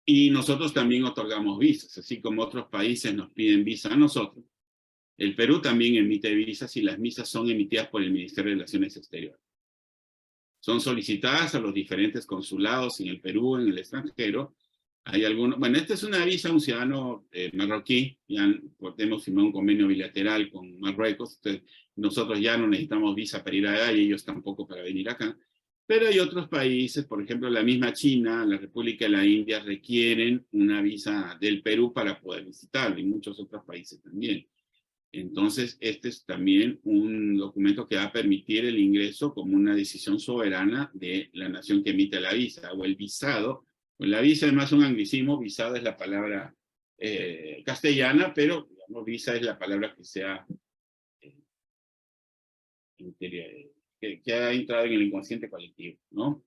Y nosotros también otorgamos visas, así como otros países nos piden visa a nosotros. El Perú también emite visas y las visas son emitidas por el Ministerio de Relaciones Exteriores. Son solicitadas a los diferentes consulados en el Perú, en el extranjero. Hay algunos, bueno, esta es una visa a un ciudadano marroquí, ya hemos firmado un convenio bilateral con Marruecos, entonces nosotros ya no necesitamos visa para ir allá y ellos tampoco para venir acá. Pero hay otros países, por ejemplo, la misma China, la República de la India, requieren una visa del Perú para poder visitarlo, y muchos otros países también. Entonces, este es también un documento que va a permitir el ingreso como una decisión soberana de la nación que emite la visa, o el visado. Pues la visa es más un anglicismo, visado es la palabra castellana, pero digamos, visa es la palabra que sea que ha entrado en el inconsciente colectivo, ¿no?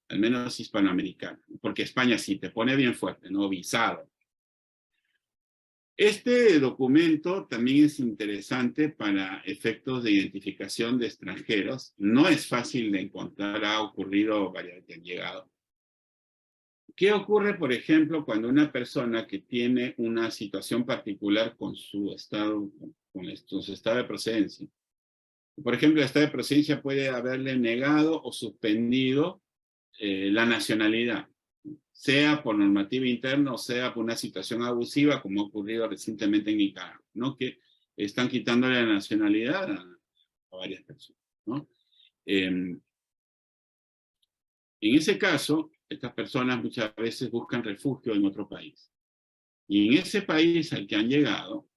Al menos hispanoamericano, porque España sí te pone bien fuerte, ¿no? Visado. Este documento también es interesante para efectos de identificación de extranjeros. No es fácil de encontrar, ha ocurrido varias veces que han llegado. ¿Qué ocurre, por ejemplo, cuando una persona que tiene una situación particular con su estado, con su estado de procedencia? Por ejemplo, el estado de procedencia puede haberle negado o suspendido la nacionalidad, sea por normativa interna o sea por una situación abusiva, como ha ocurrido recientemente en Nicaragua, ¿no? Que están quitándole la nacionalidad a varias personas, ¿no? En ese caso, estas personas muchas veces buscan refugio en otro país. Y en ese país al que han llegado,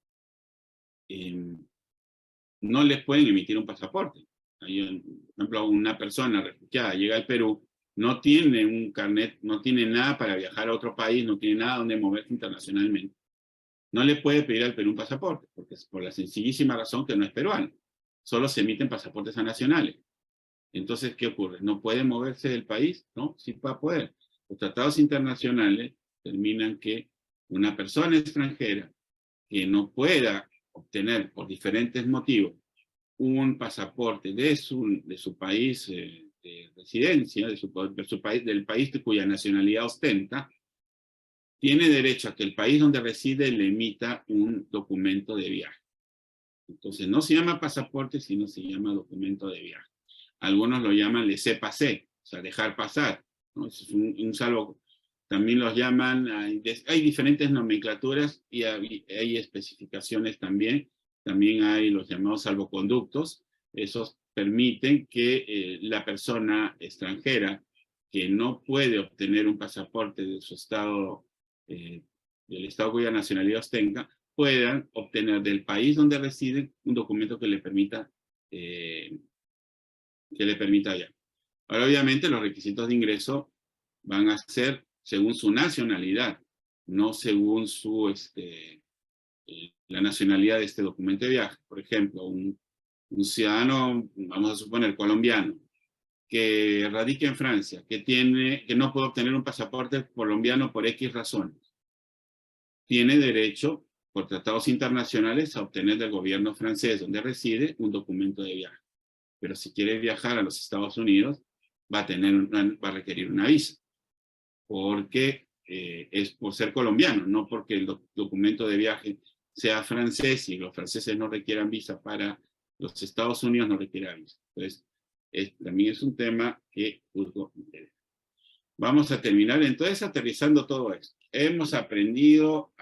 no les pueden emitir un pasaporte. Por ejemplo, una persona refugiada llega al Perú, no tiene un carnet, no tiene nada para viajar a otro país, no tiene nada donde moverse internacionalmente. No le puede pedir al Perú un pasaporte, porque es por la sencillísima razón que no es peruano. Solo se emiten pasaportes nacionales. Entonces, ¿qué ocurre? ¿No puede moverse del país? No, sí va a poder. Los tratados internacionales determinan que una persona extranjera que no pueda obtener por diferentes motivos un pasaporte de su país de residencia, del país cuya nacionalidad ostenta, tiene derecho a que el país donde reside le emita un documento de viaje. Entonces no se llama pasaporte, sino se llama documento de viaje. Algunos lo llaman laissez-passer, o sea, dejar pasar, ¿no? Es un salvo. También los llaman, hay diferentes nomenclaturas y hay especificaciones también. También hay los llamados salvoconductos. Esos permiten que la persona extranjera que no puede obtener un pasaporte de su estado, del estado cuya nacionalidad ostenta, puedan obtener del país donde residen un documento que le permita allá. Ahora, obviamente, los requisitos de ingreso van a ser según su nacionalidad, no según la nacionalidad de este documento de viaje. Por ejemplo, un ciudadano, vamos a suponer colombiano, que radica en Francia, que no puede obtener un pasaporte colombiano por X razones, tiene derecho, por tratados internacionales, a obtener del gobierno francés donde reside un documento de viaje. Pero si quiere viajar a los Estados Unidos, va a requerir una visa, porque es por ser colombiano, no porque el documento de viaje sea francés y los franceses no requieran visa para los Estados Unidos, no requiere visa. Entonces, también es un tema que juzgo interesa. Vamos a terminar entonces aterrizando todo esto. Hemos aprendido,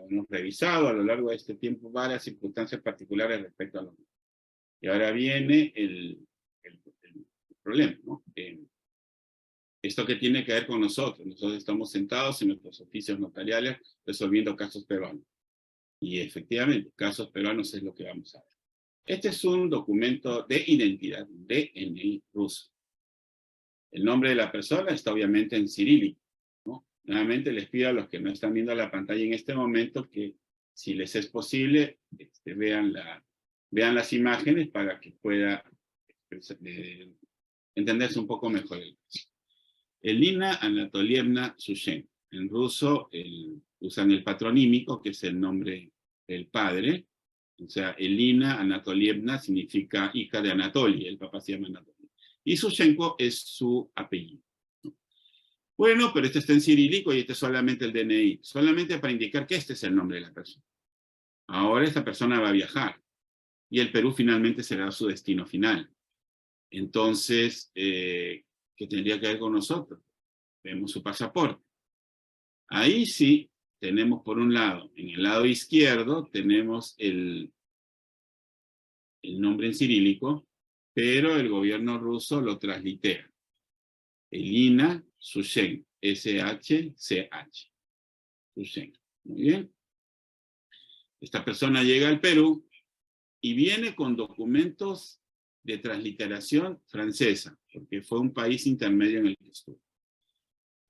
hemos revisado a lo largo de este tiempo varias circunstancias particulares respecto a lo mismo. Y ahora viene el problema, ¿no? Esto que tiene que ver con nosotros. Nosotros estamos sentados en nuestros oficios notariales resolviendo casos peruanos. Y efectivamente, casos peruanos es lo que vamos a ver. Este es un documento de identidad, DNI ruso. El nombre de la persona está obviamente en cirílico, ¿no? Nuevamente les pido a los que no están viendo la pantalla en este momento que, si les es posible, vean las imágenes para que pueda entenderse un poco mejor el caso. Elina Anatolievna Sushen. En ruso usan el patronímico, que es el nombre del padre, O sea, Elina Anatolievna significa hija de Anatoly, el papá se llama Anatoly. Y Sushenko es su apellido. Bueno, pero este está en cirílico y este es solamente el DNI, solamente para indicar que este es el nombre de la persona. Ahora esta persona va a viajar y el Perú finalmente será su destino final. Entonces, ¿qué tendría que ver con nosotros? Vemos su pasaporte. Ahí sí tenemos por un lado, en el lado izquierdo tenemos el nombre en cirílico, pero el gobierno ruso lo translitera. Elina Sushenko, S-H-C-H. Sushenko. Muy bien. Esta persona llega al Perú y viene con documentos de transliteración francesa, porque fue un país intermedio en el que estuvo.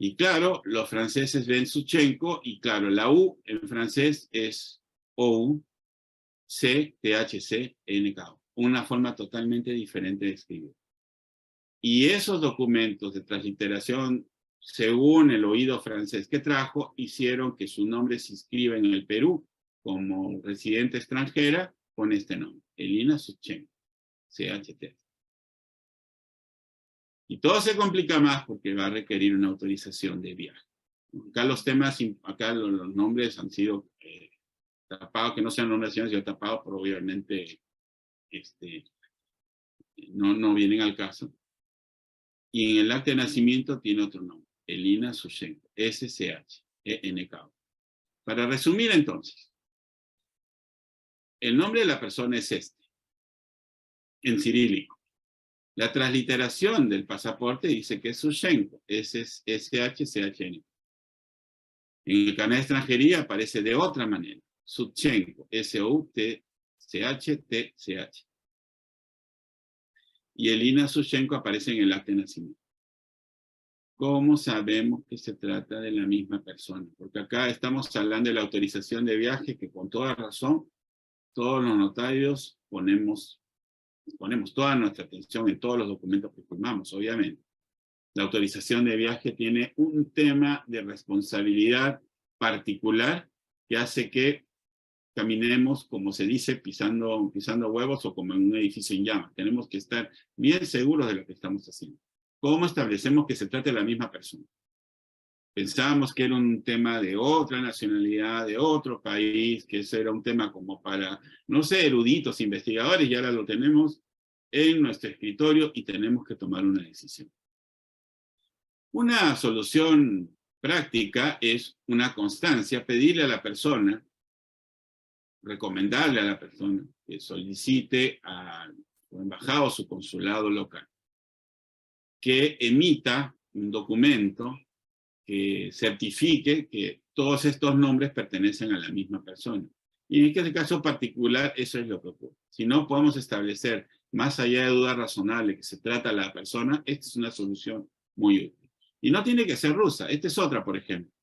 Y claro, los franceses ven Sushenko, y claro, la U en francés es OU, C-T-H-C-N-K. Una forma totalmente diferente de escribir. Y esos documentos de transliteración, según el oído francés que trajo, hicieron que su nombre se inscriba en el Perú como residente extranjera con este nombre, Elina Sushenko, C-H-T. Y todo se complica más porque va a requerir una autorización de viaje. Acá los temas, acá los nombres han sido tapados, que no sean nombres, han sido tapados, pero obviamente no vienen al caso. Y en el acta de nacimiento tiene otro nombre, Elina Sushenko, S-C-H-E-N-K. Para resumir entonces, el nombre de la persona es este, en cirílico. La transliteración del pasaporte dice que es Sushenko, S-H-C-H-N. En el carnet de extranjería aparece de otra manera, Sushenko, S-O-U-T-C-H-T-C-H. Y Elina Sushenko aparece en el acta de nacimiento. ¿Cómo sabemos que se trata de la misma persona? Porque acá estamos hablando de la autorización de viaje, que con toda razón, todos los notarios ponemos toda nuestra atención en todos los documentos que firmamos, obviamente. La autorización de viaje tiene un tema de responsabilidad particular que hace que caminemos, como se dice, pisando huevos o como en un edificio en llamas. Tenemos que estar bien seguros de lo que estamos haciendo. ¿Cómo establecemos que se trate de la misma persona? Pensábamos que era un tema de otra nacionalidad, de otro país, que eso era un tema como para, no sé, eruditos, investigadores, y ahora lo tenemos en nuestro escritorio y tenemos que tomar una decisión. Una solución práctica es una constancia, pedirle a la persona, recomendarle a la persona que solicite a su embajada o su consulado local que emita un documento que certifique que todos estos nombres pertenecen a la misma persona. Y en este caso particular, eso es lo que ocurre. Si no podemos establecer, más allá de duda razonable, que se trata de la persona, esta es una solución muy útil. Y no tiene que ser rusa. Esta es otra, por ejemplo.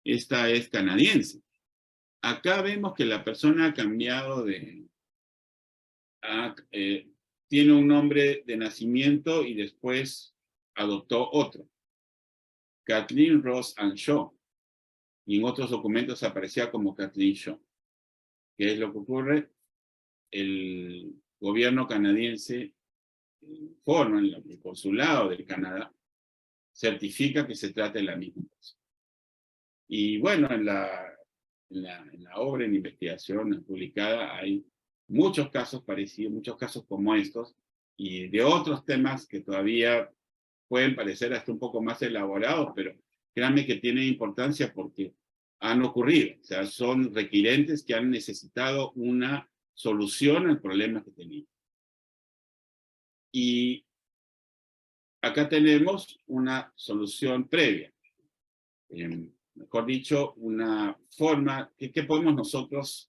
Esta es canadiense. Acá vemos que la persona ha cambiado tiene un nombre de nacimiento y después adoptó otro. Kathleen Ross and Shaw. Y en otros documentos aparecía como Kathleen Shaw. ¿Qué es lo que ocurre? El gobierno canadiense informa en el consulado del Canadá, certifica que se trata de la misma persona. Y bueno, en la obra en investigación publicada hay muchos casos parecidos, muchos casos como estos, y de otros temas que todavía pueden parecer hasta un poco más elaborados, pero créanme que tienen importancia porque han ocurrido. O sea, son requirentes que han necesitado una solución al problema que tenían. Y acá tenemos una solución previa. Mejor dicho, una forma que podemos nosotros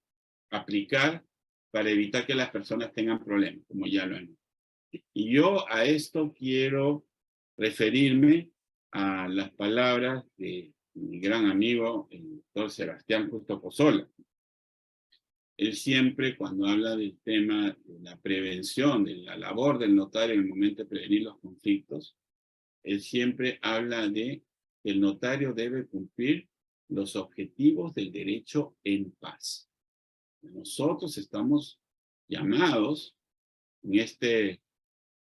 aplicar para evitar que las personas tengan problemas, como ya lo han. Y yo a esto quiero referirme a las palabras de mi gran amigo, el doctor Sebastián Justo Pozola. Él siempre, cuando habla del tema de la prevención, de la labor del notario en el momento de prevenir los conflictos, él siempre habla de que el notario debe cumplir los objetivos del derecho en paz. Nosotros estamos llamados en este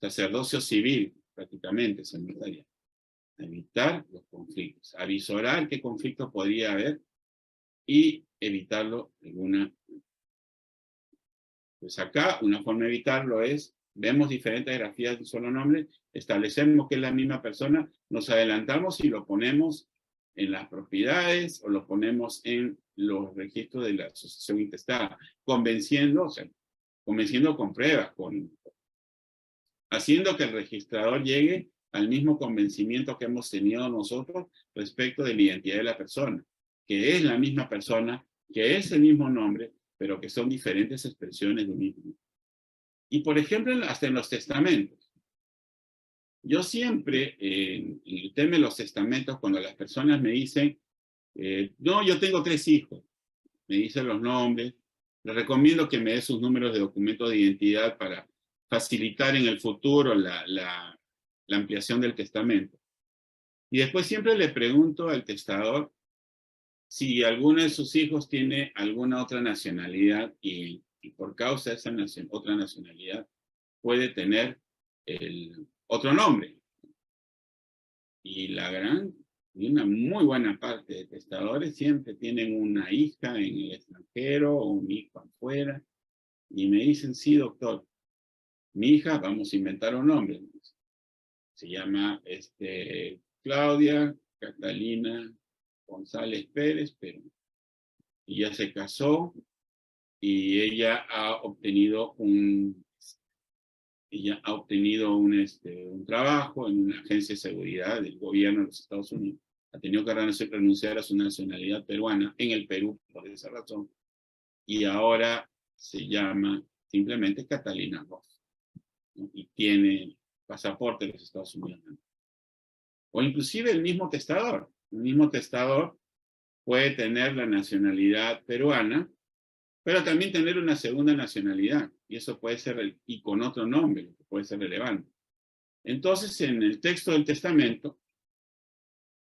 sacerdocio civil, prácticamente, señor Darío, a evitar los conflictos, a visorar qué conflicto podría haber y evitarlo en una. Pues acá una forma de evitarlo es, vemos diferentes grafías de un solo nombre, establecemos que es la misma persona, nos adelantamos y lo ponemos en las propiedades o lo ponemos en los registros de la asociación intestada, convenciendo con pruebas, haciendo que el registrador llegue al mismo convencimiento que hemos tenido nosotros respecto de la identidad de la persona, que es la misma persona, que es el mismo nombre, pero que son diferentes expresiones de un mismo. Y por ejemplo, hasta en los testamentos. Yo siempre, en el tema de los testamentos, cuando las personas me dicen, no, yo tengo 3 hijos, me dicen los nombres, les recomiendo que me dé sus números de documentos de identidad para facilitar en el futuro la ampliación del testamento. Y después siempre le pregunto al testador si alguno de sus hijos tiene alguna otra nacionalidad y por causa de esa otra nacionalidad puede tener otro nombre. Y una muy buena parte de testadores siempre tienen una hija en el extranjero o un hijo afuera. Y me dicen, sí, doctor, mi hija, vamos a inventar un nombre. Se llama Claudia Catalina González Pérez, pero ella se casó y ella ha obtenido un trabajo en una agencia de seguridad del gobierno de los Estados Unidos. Ha tenido que renunciar a su nacionalidad peruana en el Perú por esa razón. Y ahora se llama simplemente Catalina Ross, ¿no? Y tiene pasaporte de los Estados Unidos. O inclusive el mismo testador. El mismo testador puede tener la nacionalidad peruana, pero también tener una segunda nacionalidad. Y eso puede ser, y con otro nombre, lo que puede ser relevante. Entonces, en el texto del testamento,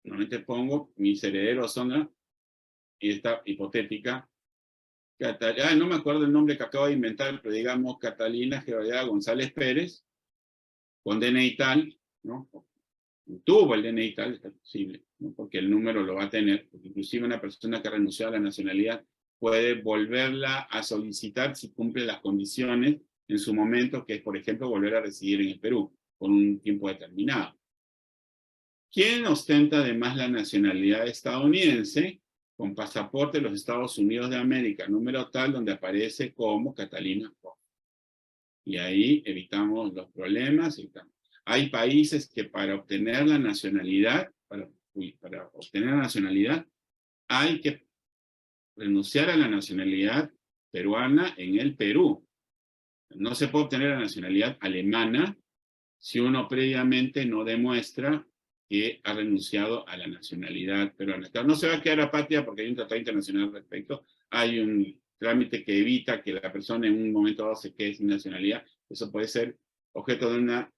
normalmente pongo, mis herederos son, y esta hipotética, no me acuerdo el nombre que acabo de inventar, pero digamos Catalina Georgia González Pérez, con DNI tal, ¿no? Tuvo el DNI tal, está posible, ¿no? Porque el número lo va a tener, porque inclusive una persona que renunció a la nacionalidad puede volverla a solicitar si cumple las condiciones en su momento, que es, por ejemplo, volver a residir en el Perú por un tiempo determinado. ¿Quién ostenta además la nacionalidad estadounidense con pasaporte de los Estados Unidos de América, número tal, donde aparece como Catalina Ross? Y ahí evitamos los problemas. Hay países que para obtener la nacionalidad, hay que renunciar a la nacionalidad peruana en el Perú. No se puede obtener la nacionalidad alemana si uno previamente no demuestra que ha renunciado a la nacionalidad peruana. Claro, no se va a quedar apátrida porque hay un tratado internacional al respecto. Hay un trámite que evita que la persona en un momento dado se quede sin nacionalidad. Eso puede ser objeto de una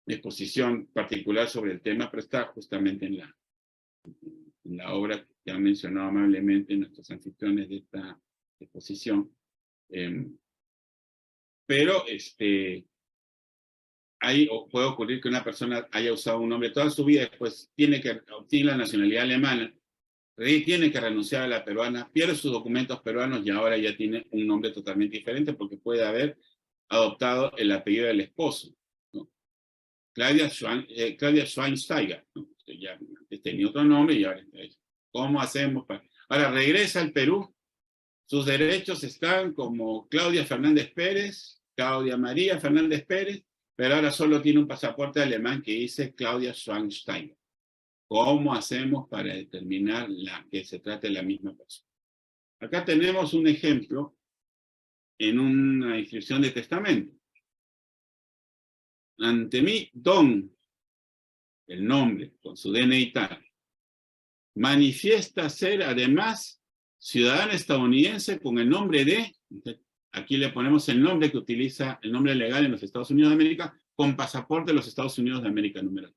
exposición particular sobre el tema, pero está justamente en la obra que han mencionado amablemente nuestros anfitriones de esta exposición. Pero puede ocurrir que una persona haya usado un nombre toda su vida, después obtiene la nacionalidad alemana, tiene que renunciar a la peruana, pierde sus documentos peruanos y ahora ya tiene un nombre totalmente diferente porque puede haber adoptado el apellido del esposo, ¿no? Claudia Schweinsteiger, ¿no? Ya tenía otro nombre y ahora ¿cómo hacemos? Ahora regresa al Perú, sus derechos están como Claudia Fernández Pérez, Claudia María Fernández Pérez, pero ahora solo tiene un pasaporte alemán que dice Claudia Schweinsteiger. ¿Cómo hacemos para determinar que se trate de la misma persona? Acá tenemos un ejemplo en una inscripción de testamento. Ante mí, Don, el nombre, con su DNI tal, manifiesta ser además ciudadano estadounidense con el nombre de, aquí le ponemos el nombre que utiliza, el nombre legal en los Estados Unidos de América, con pasaporte de los Estados Unidos de América número.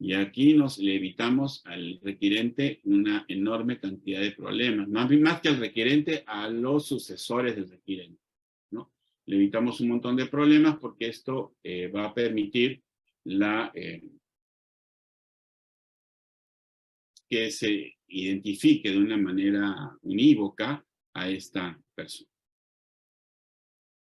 Y aquí le evitamos al requirente una enorme cantidad de problemas, más que al requirente, a los sucesores del requirente, ¿no? Le evitamos un montón de problemas porque esto va a permitir que se identifique de una manera unívoca a esta persona.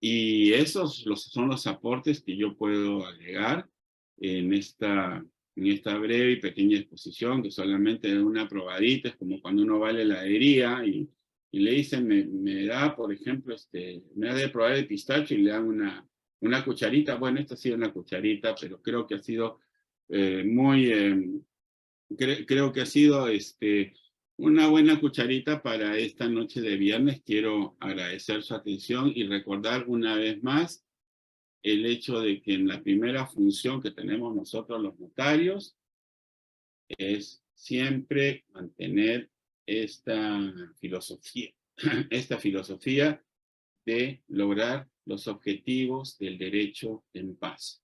Y esos son los aportes que yo puedo agregar en esta breve y pequeña exposición, que solamente es una probadita, es como cuando uno va a la heladería y le dicen, me da, por ejemplo, me da de probar el pistacho y le dan una cucharita. Bueno, esta ha sido una cucharita, pero creo que ha sido creo que ha sido una buena cucharita para esta noche de viernes. Quiero agradecer su atención y recordar una vez más el hecho de que en la primera función que tenemos nosotros los notarios es siempre mantener esta filosofía de lograr los objetivos del derecho en paz.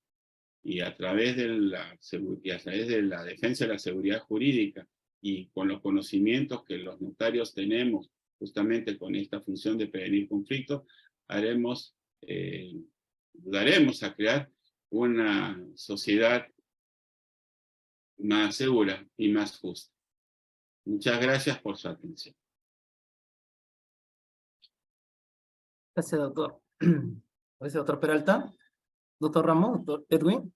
Y a través de la defensa de la seguridad jurídica y con los conocimientos que los notarios tenemos justamente con esta función de prevenir conflictos, ayudaremos a crear una sociedad más segura y más justa. Muchas gracias por su atención. Gracias, doctor. Gracias, doctor Peralta. Doctor Ramos, doctor Edwin.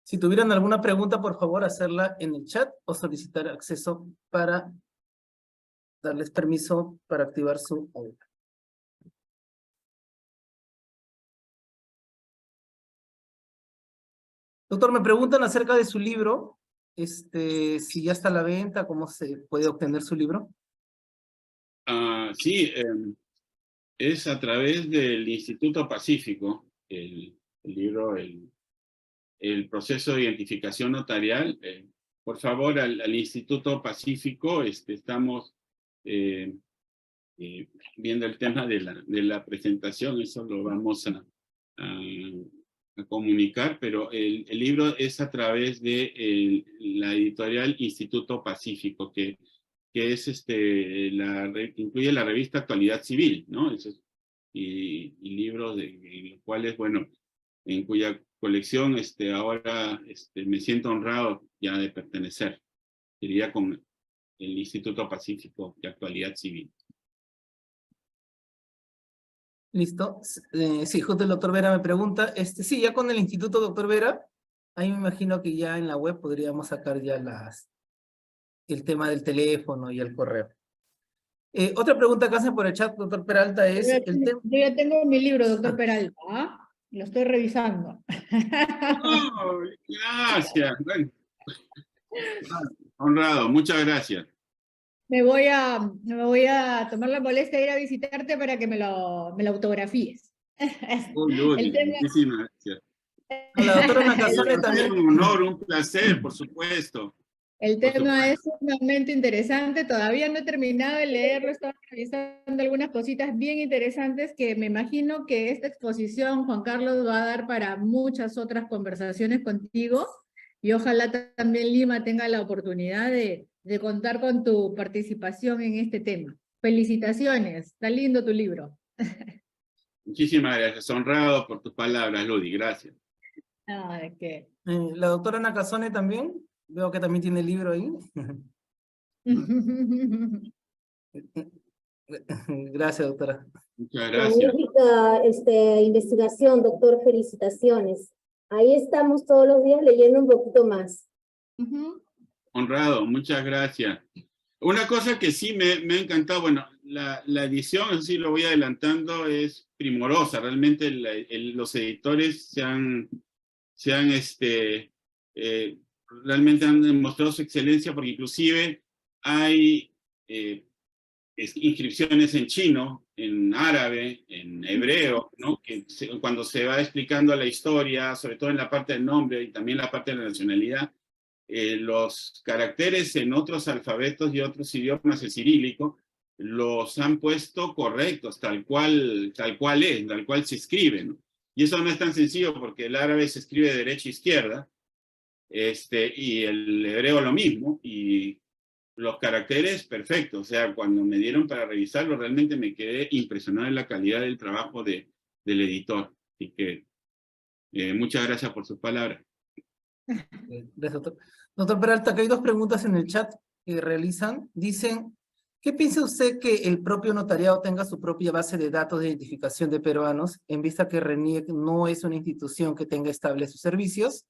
Si tuvieran alguna pregunta, por favor, hacerla en el chat o solicitar acceso para darles permiso para activar su audio. Doctor, me preguntan acerca de su libro, si ya está a la venta, cómo se puede obtener su libro. Sí, es a través del Instituto Pacífico, el libro, el proceso de identificación notarial. Por favor, al Instituto Pacífico, estamos viendo el tema de la presentación, eso lo vamos a comunicar, pero el libro es a través de la editorial Instituto Pacífico, que es incluye la revista Actualidad Civil, ¿no? Y libros de los cuales, bueno, en cuya colección ahora me siento honrado ya de pertenecer. Iría con el Instituto Pacífico de Actualidad Civil. Listo. Sí, justo el doctor Vera me pregunta, sí, ya con el instituto, doctor Vera, ahí me imagino que ya en la web podríamos sacar ya el tema del teléfono y el correo. Otra pregunta que hacen por el chat, doctor Peralta, es Yo ya tengo mi libro, doctor Peralta, ¿ah? Lo estoy revisando. Oh, gracias. Bueno. Honrado, muchas gracias. Me voy a tomar la molestia de ir a visitarte para que me lo autografíes. Muchísimas gracias. La doctora Nakazone también. Un honor, un placer, por supuesto. El tema es sumamente interesante, todavía no he terminado de leerlo, estaba revisando algunas cositas bien interesantes que me imagino que esta exposición, Juan Carlos, va a dar para muchas otras conversaciones contigo, y ojalá también Lima tenga la oportunidad de contar con tu participación en este tema. Felicitaciones, está lindo tu libro. Muchísimas gracias, honrado por tus palabras, Ludi, gracias. ¿De qué? La doctora Nakazone también, veo que también tiene el libro ahí. Gracias, doctora. Muchas gracias. Magnífica investigación, doctor, felicitaciones. Ahí estamos todos los días leyendo un poquito más. Honrado, muchas gracias. Una cosa que sí me ha encantado, bueno, la edición, eso sí lo voy adelantando, es primorosa. Realmente los editores realmente han demostrado su excelencia, porque inclusive hay inscripciones en chino, en árabe, en hebreo, ¿no? Que cuando se va explicando la historia, sobre todo en la parte del nombre y también la parte de la nacionalidad, los caracteres en otros alfabetos y otros idiomas, el cirílico, los han puesto correctos, tal cual se escribe, ¿no? Y eso no es tan sencillo porque el árabe se escribe de derecha a izquierda, y el hebreo lo mismo, y los caracteres perfectos. O sea, cuando me dieron para revisarlo, realmente me quedé impresionado en la calidad del trabajo del editor. Así que muchas gracias por sus palabras. Gracias, doctor. Doctor Peralta, que hay dos preguntas en el chat que realizan. Dicen, ¿qué piensa usted que el propio notariado tenga su propia base de datos de identificación de peruanos, en vista que RENIEC no es una institución que tenga estables sus servicios?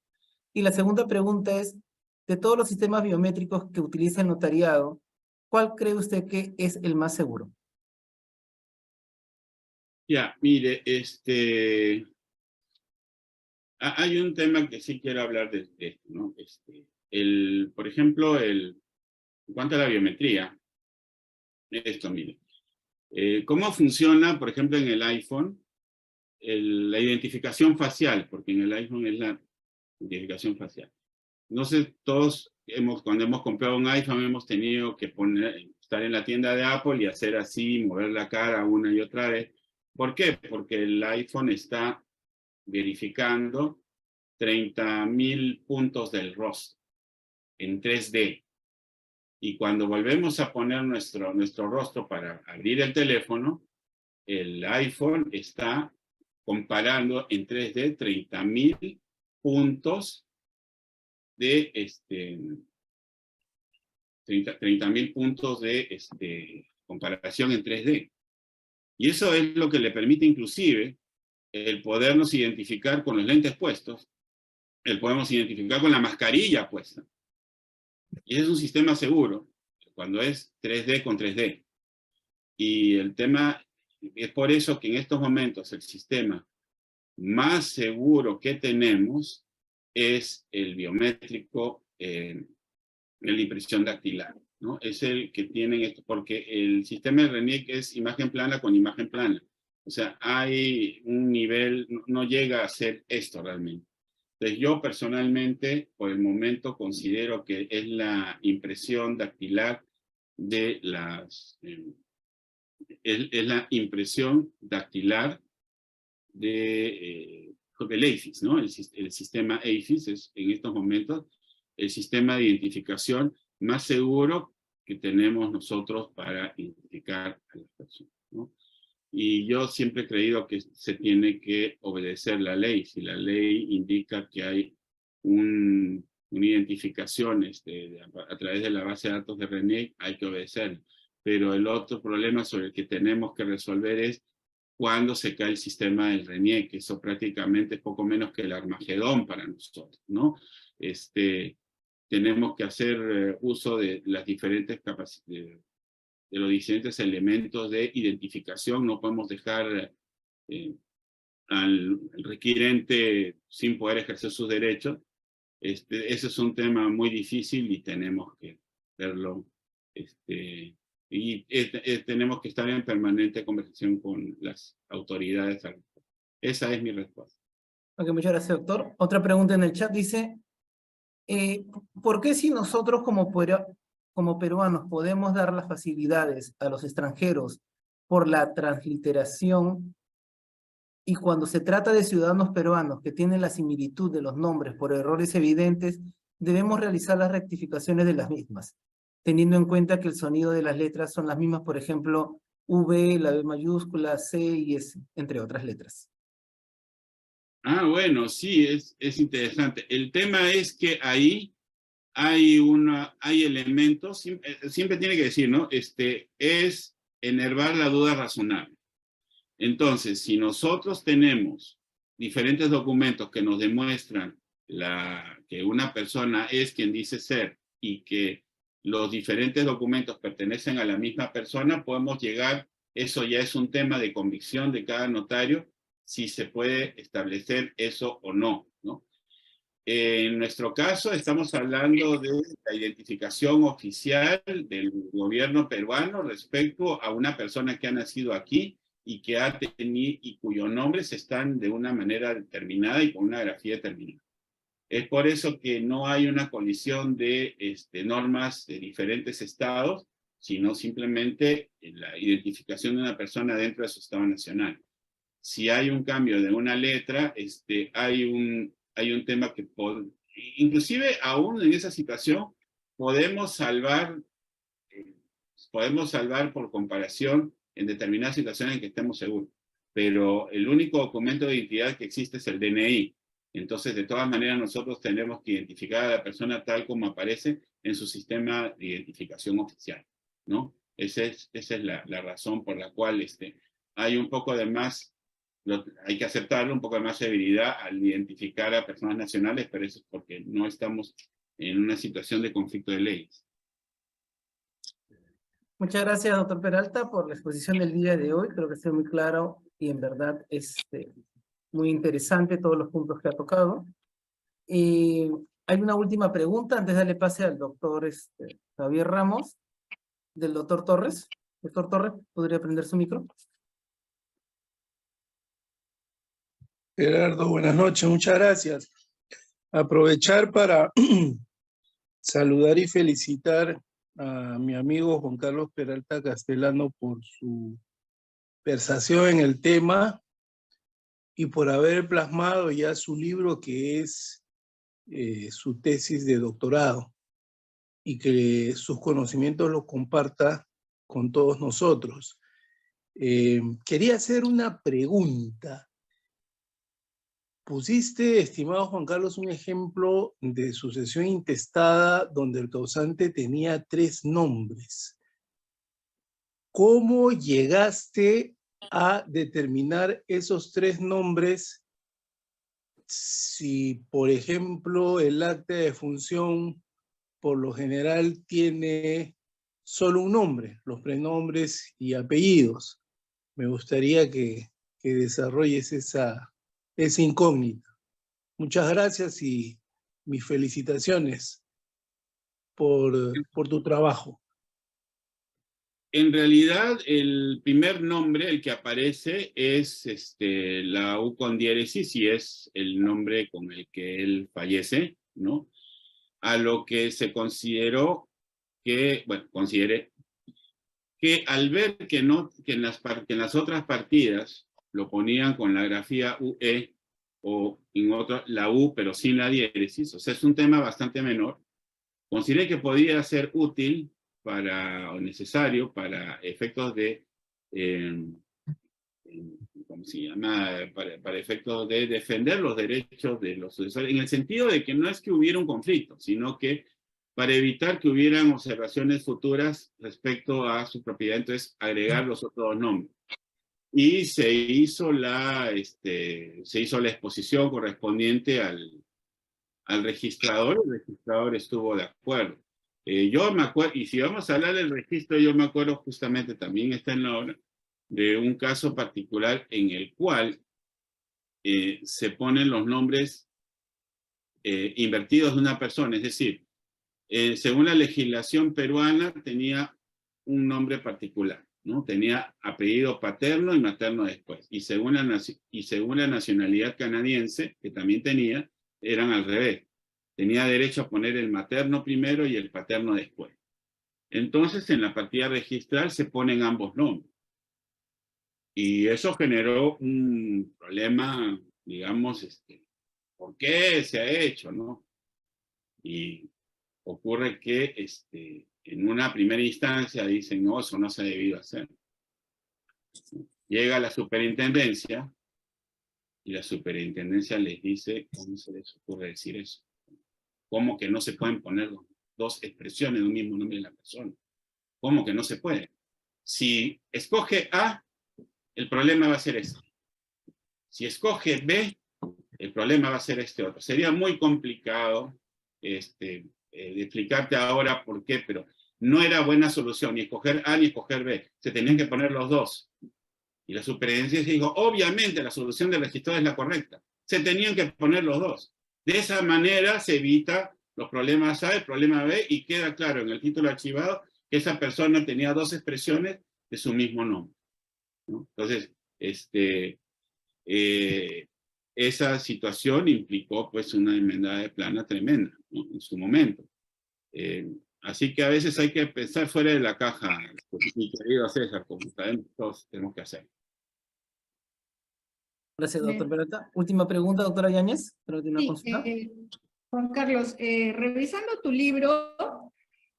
Y la segunda pregunta es, de todos los sistemas biométricos que utiliza el notariado, ¿cuál cree usted que es el más seguro? Ya, mire, hay un tema que sí quiero hablar de esto, ¿no? Por ejemplo, en cuanto a la biometría, mire, ¿cómo funciona, por ejemplo, en el iPhone, la identificación facial? Porque en el iPhone es la identificación facial. No sé, todos cuando hemos comprado un iPhone hemos tenido que estar en la tienda de Apple y hacer así, mover la cara una y otra vez. ¿Por qué? Porque el iPhone está verificando 30.000 puntos del rostro en 3D. Y cuando volvemos a poner nuestro rostro para abrir el teléfono, el iPhone está comparando en 3D 30.000 puntos de 30.000 puntos de comparación en 3D. Y eso es lo que le permite inclusive el podernos identificar con los lentes puestos, el podernos identificar con la mascarilla puesta. Y ese es un sistema seguro, cuando es 3D con 3D. Y el tema es por eso que en estos momentos el sistema más seguro que tenemos es el biométrico, la impresión dactilar, ¿no? Es el que tienen esto, porque el sistema de RENIEC es imagen plana con imagen plana. O sea, hay un nivel, no llega a ser esto realmente. Entonces yo personalmente, por el momento, considero que es la impresión dactilar de es la impresión dactilar del AFIS, ¿no? El sistema AFIS es en estos momentos el sistema de identificación más seguro que tenemos nosotros para identificar a las personas, ¿no? Y yo siempre he creído que se tiene que obedecer la ley. Si la ley indica que hay una identificación a través de la base de datos de RENIEC, hay que obedecerla. Pero el otro problema sobre el que tenemos que resolver es cuando se cae el sistema del RENIEC, que eso prácticamente es poco menos que el Armagedón para nosotros, ¿no? Tenemos que hacer uso de las diferentes capacidades, de los diferentes elementos de identificación. No podemos dejar al requirente sin poder ejercer sus derechos. Ese es un tema muy difícil y tenemos que verlo. Tenemos que estar en permanente conversación con las autoridades. Esa es mi respuesta. Ok, muchas gracias, doctor. Otra pregunta en el chat dice, ¿por qué si nosotros como peruanos podemos dar las facilidades a los extranjeros por la transliteración y cuando se trata de ciudadanos peruanos que tienen la similitud de los nombres por errores evidentes, debemos realizar las rectificaciones de las mismas, teniendo en cuenta que el sonido de las letras son las mismas, por ejemplo, V, la B mayúscula, C y S, entre otras letras? Ah, bueno, sí, es interesante. El tema es que ahí hay elementos, siempre tiene que decir, ¿no? Es enervar la duda razonable. Entonces, si nosotros tenemos diferentes documentos que nos demuestran que una persona es quien dice ser y que los diferentes documentos pertenecen a la misma persona, podemos llegar, eso ya es un tema de convicción de cada notario, si se puede establecer eso o no, ¿no? En nuestro caso estamos hablando de la identificación oficial del gobierno peruano respecto a una persona que ha nacido aquí y que ha tenido y cuyos nombres están de una manera determinada y con una grafía determinada. Es por eso que no hay una colisión de normas de diferentes estados, sino simplemente la identificación de una persona dentro de su estado nacional. Si hay un cambio de una letra, hay un tema que inclusive aún en esa situación podemos salvar por comparación en determinadas situaciones en que estemos seguros. Pero el único documento de identidad que existe es el DNI. Entonces, de todas maneras, nosotros tenemos que identificar a la persona tal como aparece en su sistema de identificación oficial, ¿no? Esa es la razón por la cual hay un poco de más, hay que aceptarlo, un poco de más severidad al identificar a personas nacionales, pero eso es porque no estamos en una situación de conflicto de leyes. Muchas gracias, doctor Peralta, por la exposición del día de hoy. Creo que está muy claro y en verdad muy interesante todos los puntos que ha tocado. Hay una última pregunta antes de darle pase al doctor Javier Ramos, del doctor Torres. Doctor Torres, ¿podría prender su micro? Gerardo, buenas noches, muchas gracias. Aprovechar para saludar y felicitar a mi amigo Juan Carlos Peralta Castellano por su versación en el tema y por haber plasmado ya su libro, que es su tesis de doctorado, y que sus conocimientos los comparta con todos nosotros. Quería hacer una pregunta. Pusiste, estimado Juan Carlos, un ejemplo de sucesión intestada donde el causante tenía 3 nombres. ¿Cómo llegaste a determinar esos 3 nombres si, por ejemplo, el acta de defunción por lo general tiene solo un nombre, los prenombres y apellidos? Me gustaría que desarrolles esa incógnita. Muchas gracias y mis felicitaciones por tu trabajo. En realidad, el primer nombre, el que aparece, es la U con diéresis, y es el nombre con el que él fallece, ¿no? A lo que se consideró que, bueno, consideré que al ver que en las otras partidas lo ponían con la grafía UE, o en otra la U pero sin la diéresis, o sea, es un tema bastante menor, consideré que podía ser útil o necesario para efectos de, ¿cómo se llama? Para efectos de defender los derechos de los sucesores, en el sentido de que no es que hubiera un conflicto, sino que para evitar que hubieran observaciones futuras respecto a su propiedad, entonces agregar los otros nombres. Y se hizo la exposición correspondiente al registrador. El registrador estuvo de acuerdo. Yo me acuerdo, y si vamos a hablar del registro, yo me acuerdo justamente, también está en la obra, de un caso particular en el cual se ponen los nombres invertidos de una persona, es decir, según la legislación peruana tenía un nombre particular, ¿no? Tenía apellido paterno y materno después, y según la nacionalidad canadiense, que también tenía, eran al revés. Tenía derecho a poner el materno primero y el paterno después. Entonces, en la partida registral se ponen ambos nombres. Y eso generó un problema, digamos, ¿por qué se ha hecho, no? Y ocurre que en una primera instancia dicen, no, eso no se ha debido hacer. Llega la superintendencia y la superintendencia les dice, ¿cómo se les ocurre decir eso? ¿Cómo que no se pueden poner 2 expresiones de un mismo nombre de la persona? ¿Cómo que no se puede? Si escoge A, el problema va a ser este. Si escoge B, el problema va a ser este otro. Sería muy complicado de explicarte ahora por qué, pero no era buena solución ni escoger A ni escoger B. Se tenían que poner los 2. Y la superintendencia dijo, obviamente la solución del registro es la correcta. Se tenían que poner los 2. De esa manera se evita los problemas A, el problema B, y queda claro en el título archivado que esa persona tenía 2 expresiones de su mismo nombre, ¿no? Entonces, esa situación implicó pues una enmendada de plana tremenda, ¿no? En su momento. Así que a veces hay que pensar fuera de la caja, mi querido César, como sabemos todos tenemos que hacer. Gracias, doctor Bien. Peralta. Última pregunta, doctora Yáñez. Pero tiene una Sí, consulta. Juan Carlos, revisando tu libro,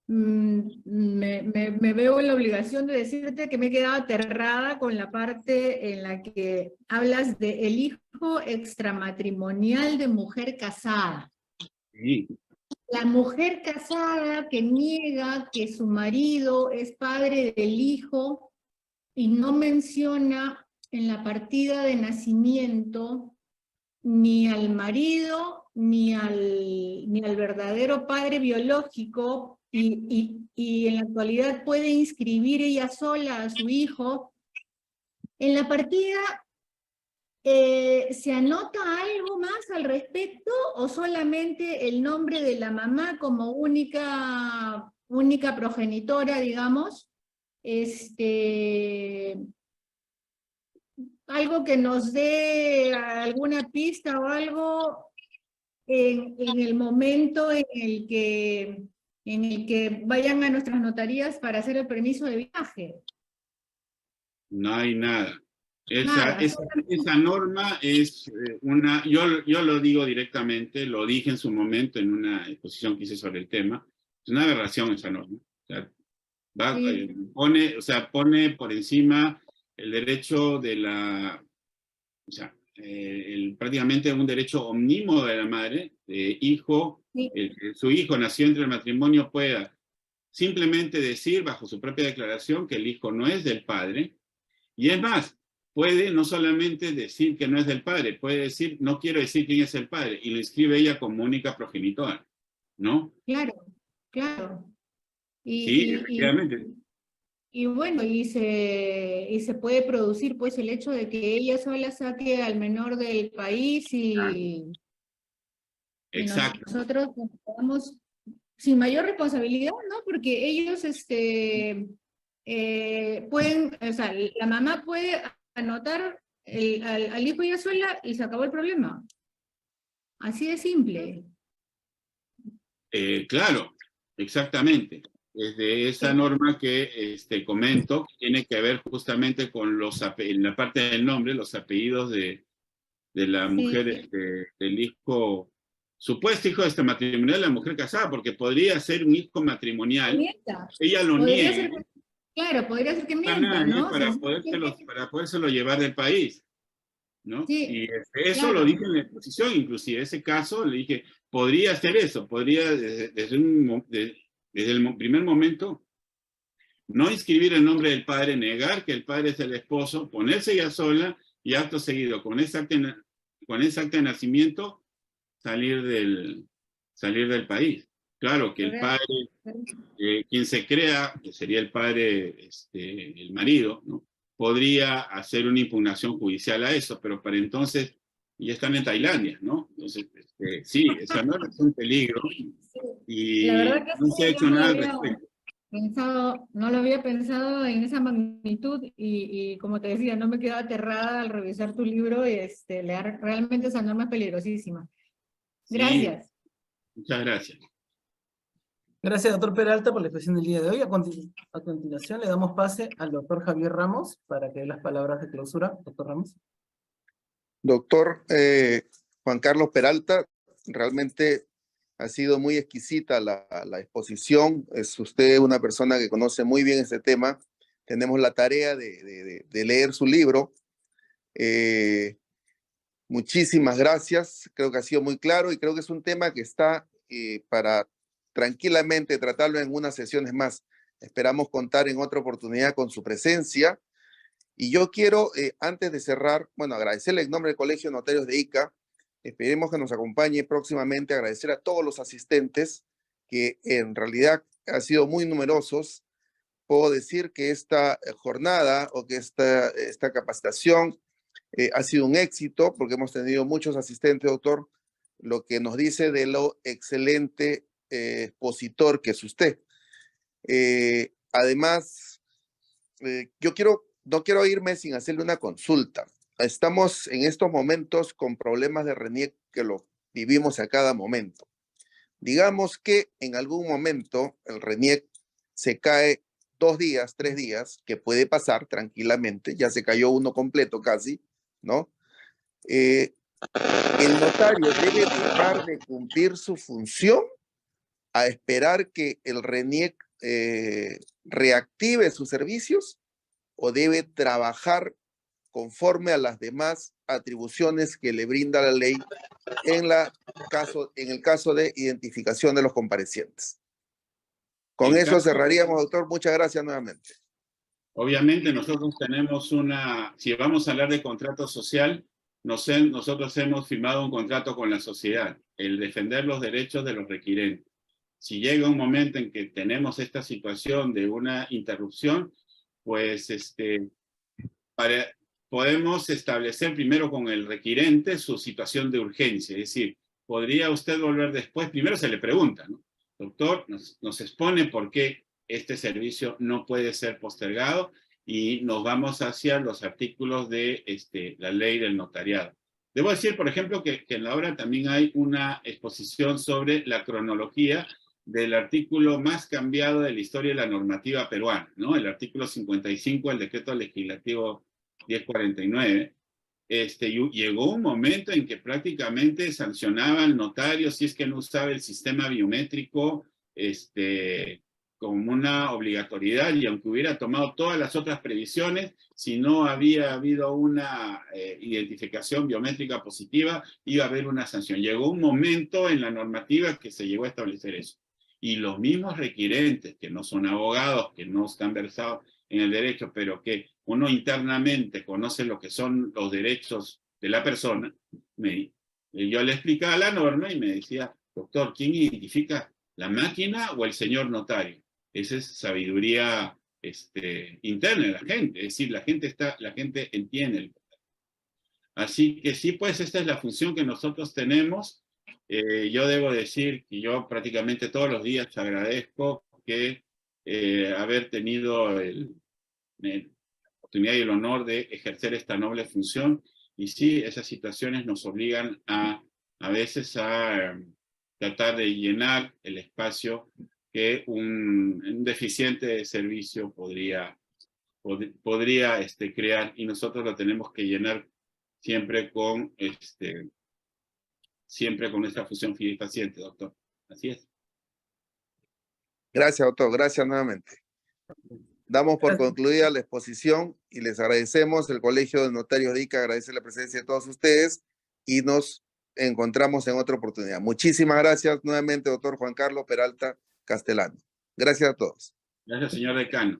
me veo en la obligación de decirte que me he quedado aterrada con la parte en la que hablas de el hijo extramatrimonial de mujer casada. Sí. La mujer casada que niega que su marido es padre del hijo y no menciona en la partida de nacimiento ni al marido ni al verdadero padre biológico, y en la actualidad puede inscribir ella sola a su hijo. En la partida, ¿se anota algo más al respecto o solamente el nombre de la mamá como única progenitora, digamos? Algo que nos dé alguna pista o algo en el momento en el que vayan a nuestras notarías para hacer el permiso de viaje. No hay nada. Nada, Esa norma es yo lo digo directamente, lo dije en su momento en una exposición que hice sobre el tema, es una aberración esa norma. O sea, sí. pone por encima el derecho de prácticamente un derecho omnímodo de la madre, de hijo, Sí. Su hijo nació entre el matrimonio pueda simplemente decir bajo su propia declaración que el hijo no es del padre, y es más, puede no solamente decir que no es del padre, puede decir no quiero decir quién es el padre, y lo inscribe ella como única progenitora, ¿no? Claro, claro. Sí, efectivamente. Y bueno, y se puede producir pues el hecho de que ella sola saque al menor del país y Exacto. nosotros nos quedamos sin mayor responsabilidad, ¿no? Porque ellos pueden, o sea, la mamá puede anotar al hijo ella sola y se acabó el problema. Así de simple. Claro, exactamente. Desde esa Sí. norma que comento, que tiene que ver justamente con en la parte del nombre, los apellidos de la mujer, del hijo, supuesto hijo matrimonial de la mujer casada, porque podría ser un hijo matrimonial. Mienta. Ella lo Podría niega. ser, claro, podría ser que mienta, ¿no? Para podérselo llevar del país, ¿no? Sí, Y eso claro. lo dije en la exposición, inclusive ese caso le dije, podría hacer eso, podría desde el primer momento no inscribir el nombre del padre, negar que el padre es el esposo, ponerse ella sola y acto seguido con ese acta de nacimiento salir del país. Claro que el padre, quien se crea, que sería el padre, el marido, ¿no? Podría hacer una impugnación judicial a eso, pero para entonces ya están en Tailandia, ¿no? Entonces, sí, esa norma es un peligro y La verdad que no se ha sí, hecho nada al respecto. no lo había pensado en esa magnitud y como te decía, no me quedo aterrada al revisar tu libro y realmente esa norma es peligrosísima. Gracias. Sí, muchas gracias. Gracias, doctor Peralta, por la expresión del día de hoy. A continuación, le damos pase al doctor Javier Ramos para que dé las palabras de clausura. Doctor Ramos. Doctor Juan Carlos Peralta, realmente ha sido muy exquisita la exposición. Es usted una persona que conoce muy bien este tema. Tenemos la tarea de leer su libro. Muchísimas gracias. Creo que ha sido muy claro y creo que es un tema que está para tranquilamente tratarlo en unas sesiones más. Esperamos contar en otra oportunidad con su presencia. Y yo quiero, antes de cerrar, bueno, agradecerle en nombre del Colegio de Notarios de Ica. Esperemos que nos acompañe próximamente. Agradecer a todos los asistentes, que en realidad han sido muy numerosos. Puedo decir que esta jornada o que esta capacitación ha sido un éxito porque hemos tenido muchos asistentes, doctor, lo que nos dice de lo excelente expositor que es usted. Además, no quiero irme sin hacerle una consulta. Estamos en estos momentos con problemas de RENIEC que lo vivimos a cada momento. Digamos que en algún momento el RENIEC se cae 2 días, 3 días, que puede pasar tranquilamente, ya se cayó uno completo casi, ¿no? El notario debe dejar de cumplir su función a esperar que el RENIEC reactive sus servicios, o debe trabajar conforme a las demás atribuciones que le brinda la ley en el caso de identificación de los comparecientes. Con eso cerraríamos, doctor. Muchas gracias nuevamente. Obviamente nosotros tenemos si vamos a hablar de contrato social, nosotros hemos firmado un contrato con la sociedad, el defender los derechos de los requirentes. Si llega un momento en que tenemos esta situación de una interrupción, pues podemos establecer primero con el requirente su situación de urgencia. Es decir, ¿podría usted volver después? Primero se le pregunta, ¿no? Doctor, nos expone por qué este servicio no puede ser postergado y nos vamos hacia los artículos de la ley del notariado. Debo decir, por ejemplo, que en la obra también hay una exposición sobre la cronología del artículo más cambiado de la historia de la normativa peruana, ¿no? El artículo 55 del decreto legislativo 1049. Llegó un momento en que prácticamente sancionaba al notario si es que no usaba el sistema biométrico como una obligatoriedad, y aunque hubiera tomado todas las otras previsiones, si no había habido una identificación biométrica positiva, iba a haber una sanción. Llegó un momento en la normativa que se llegó a establecer eso. Y los mismos requirentes, que no son abogados, que no están versados en el derecho, pero que uno internamente conoce lo que son los derechos de la persona, yo le explicaba la norma y me decía, doctor, ¿quién identifica, la máquina o el señor notario? Esa es sabiduría interna de la gente, es decir, la gente entiende. Así que sí, pues esta es la función que nosotros tenemos. Yo debo decir que yo prácticamente todos los días agradezco que haber tenido la oportunidad y el honor de ejercer esta noble función. Y sí, esas situaciones nos obligan a veces a tratar de llenar el espacio que un deficiente servicio podría crear, y nosotros lo tenemos que llenar siempre con esta función fideifaciente, doctor. Así es. Gracias, doctor. Gracias nuevamente. Damos por concluida la exposición y les agradecemos. El Colegio de Notarios de Ica agradece la presencia de todos ustedes y nos encontramos en otra oportunidad. Muchísimas gracias nuevamente, doctor Juan Carlos Peralta Castellano. Gracias a todos. Gracias, señor decano.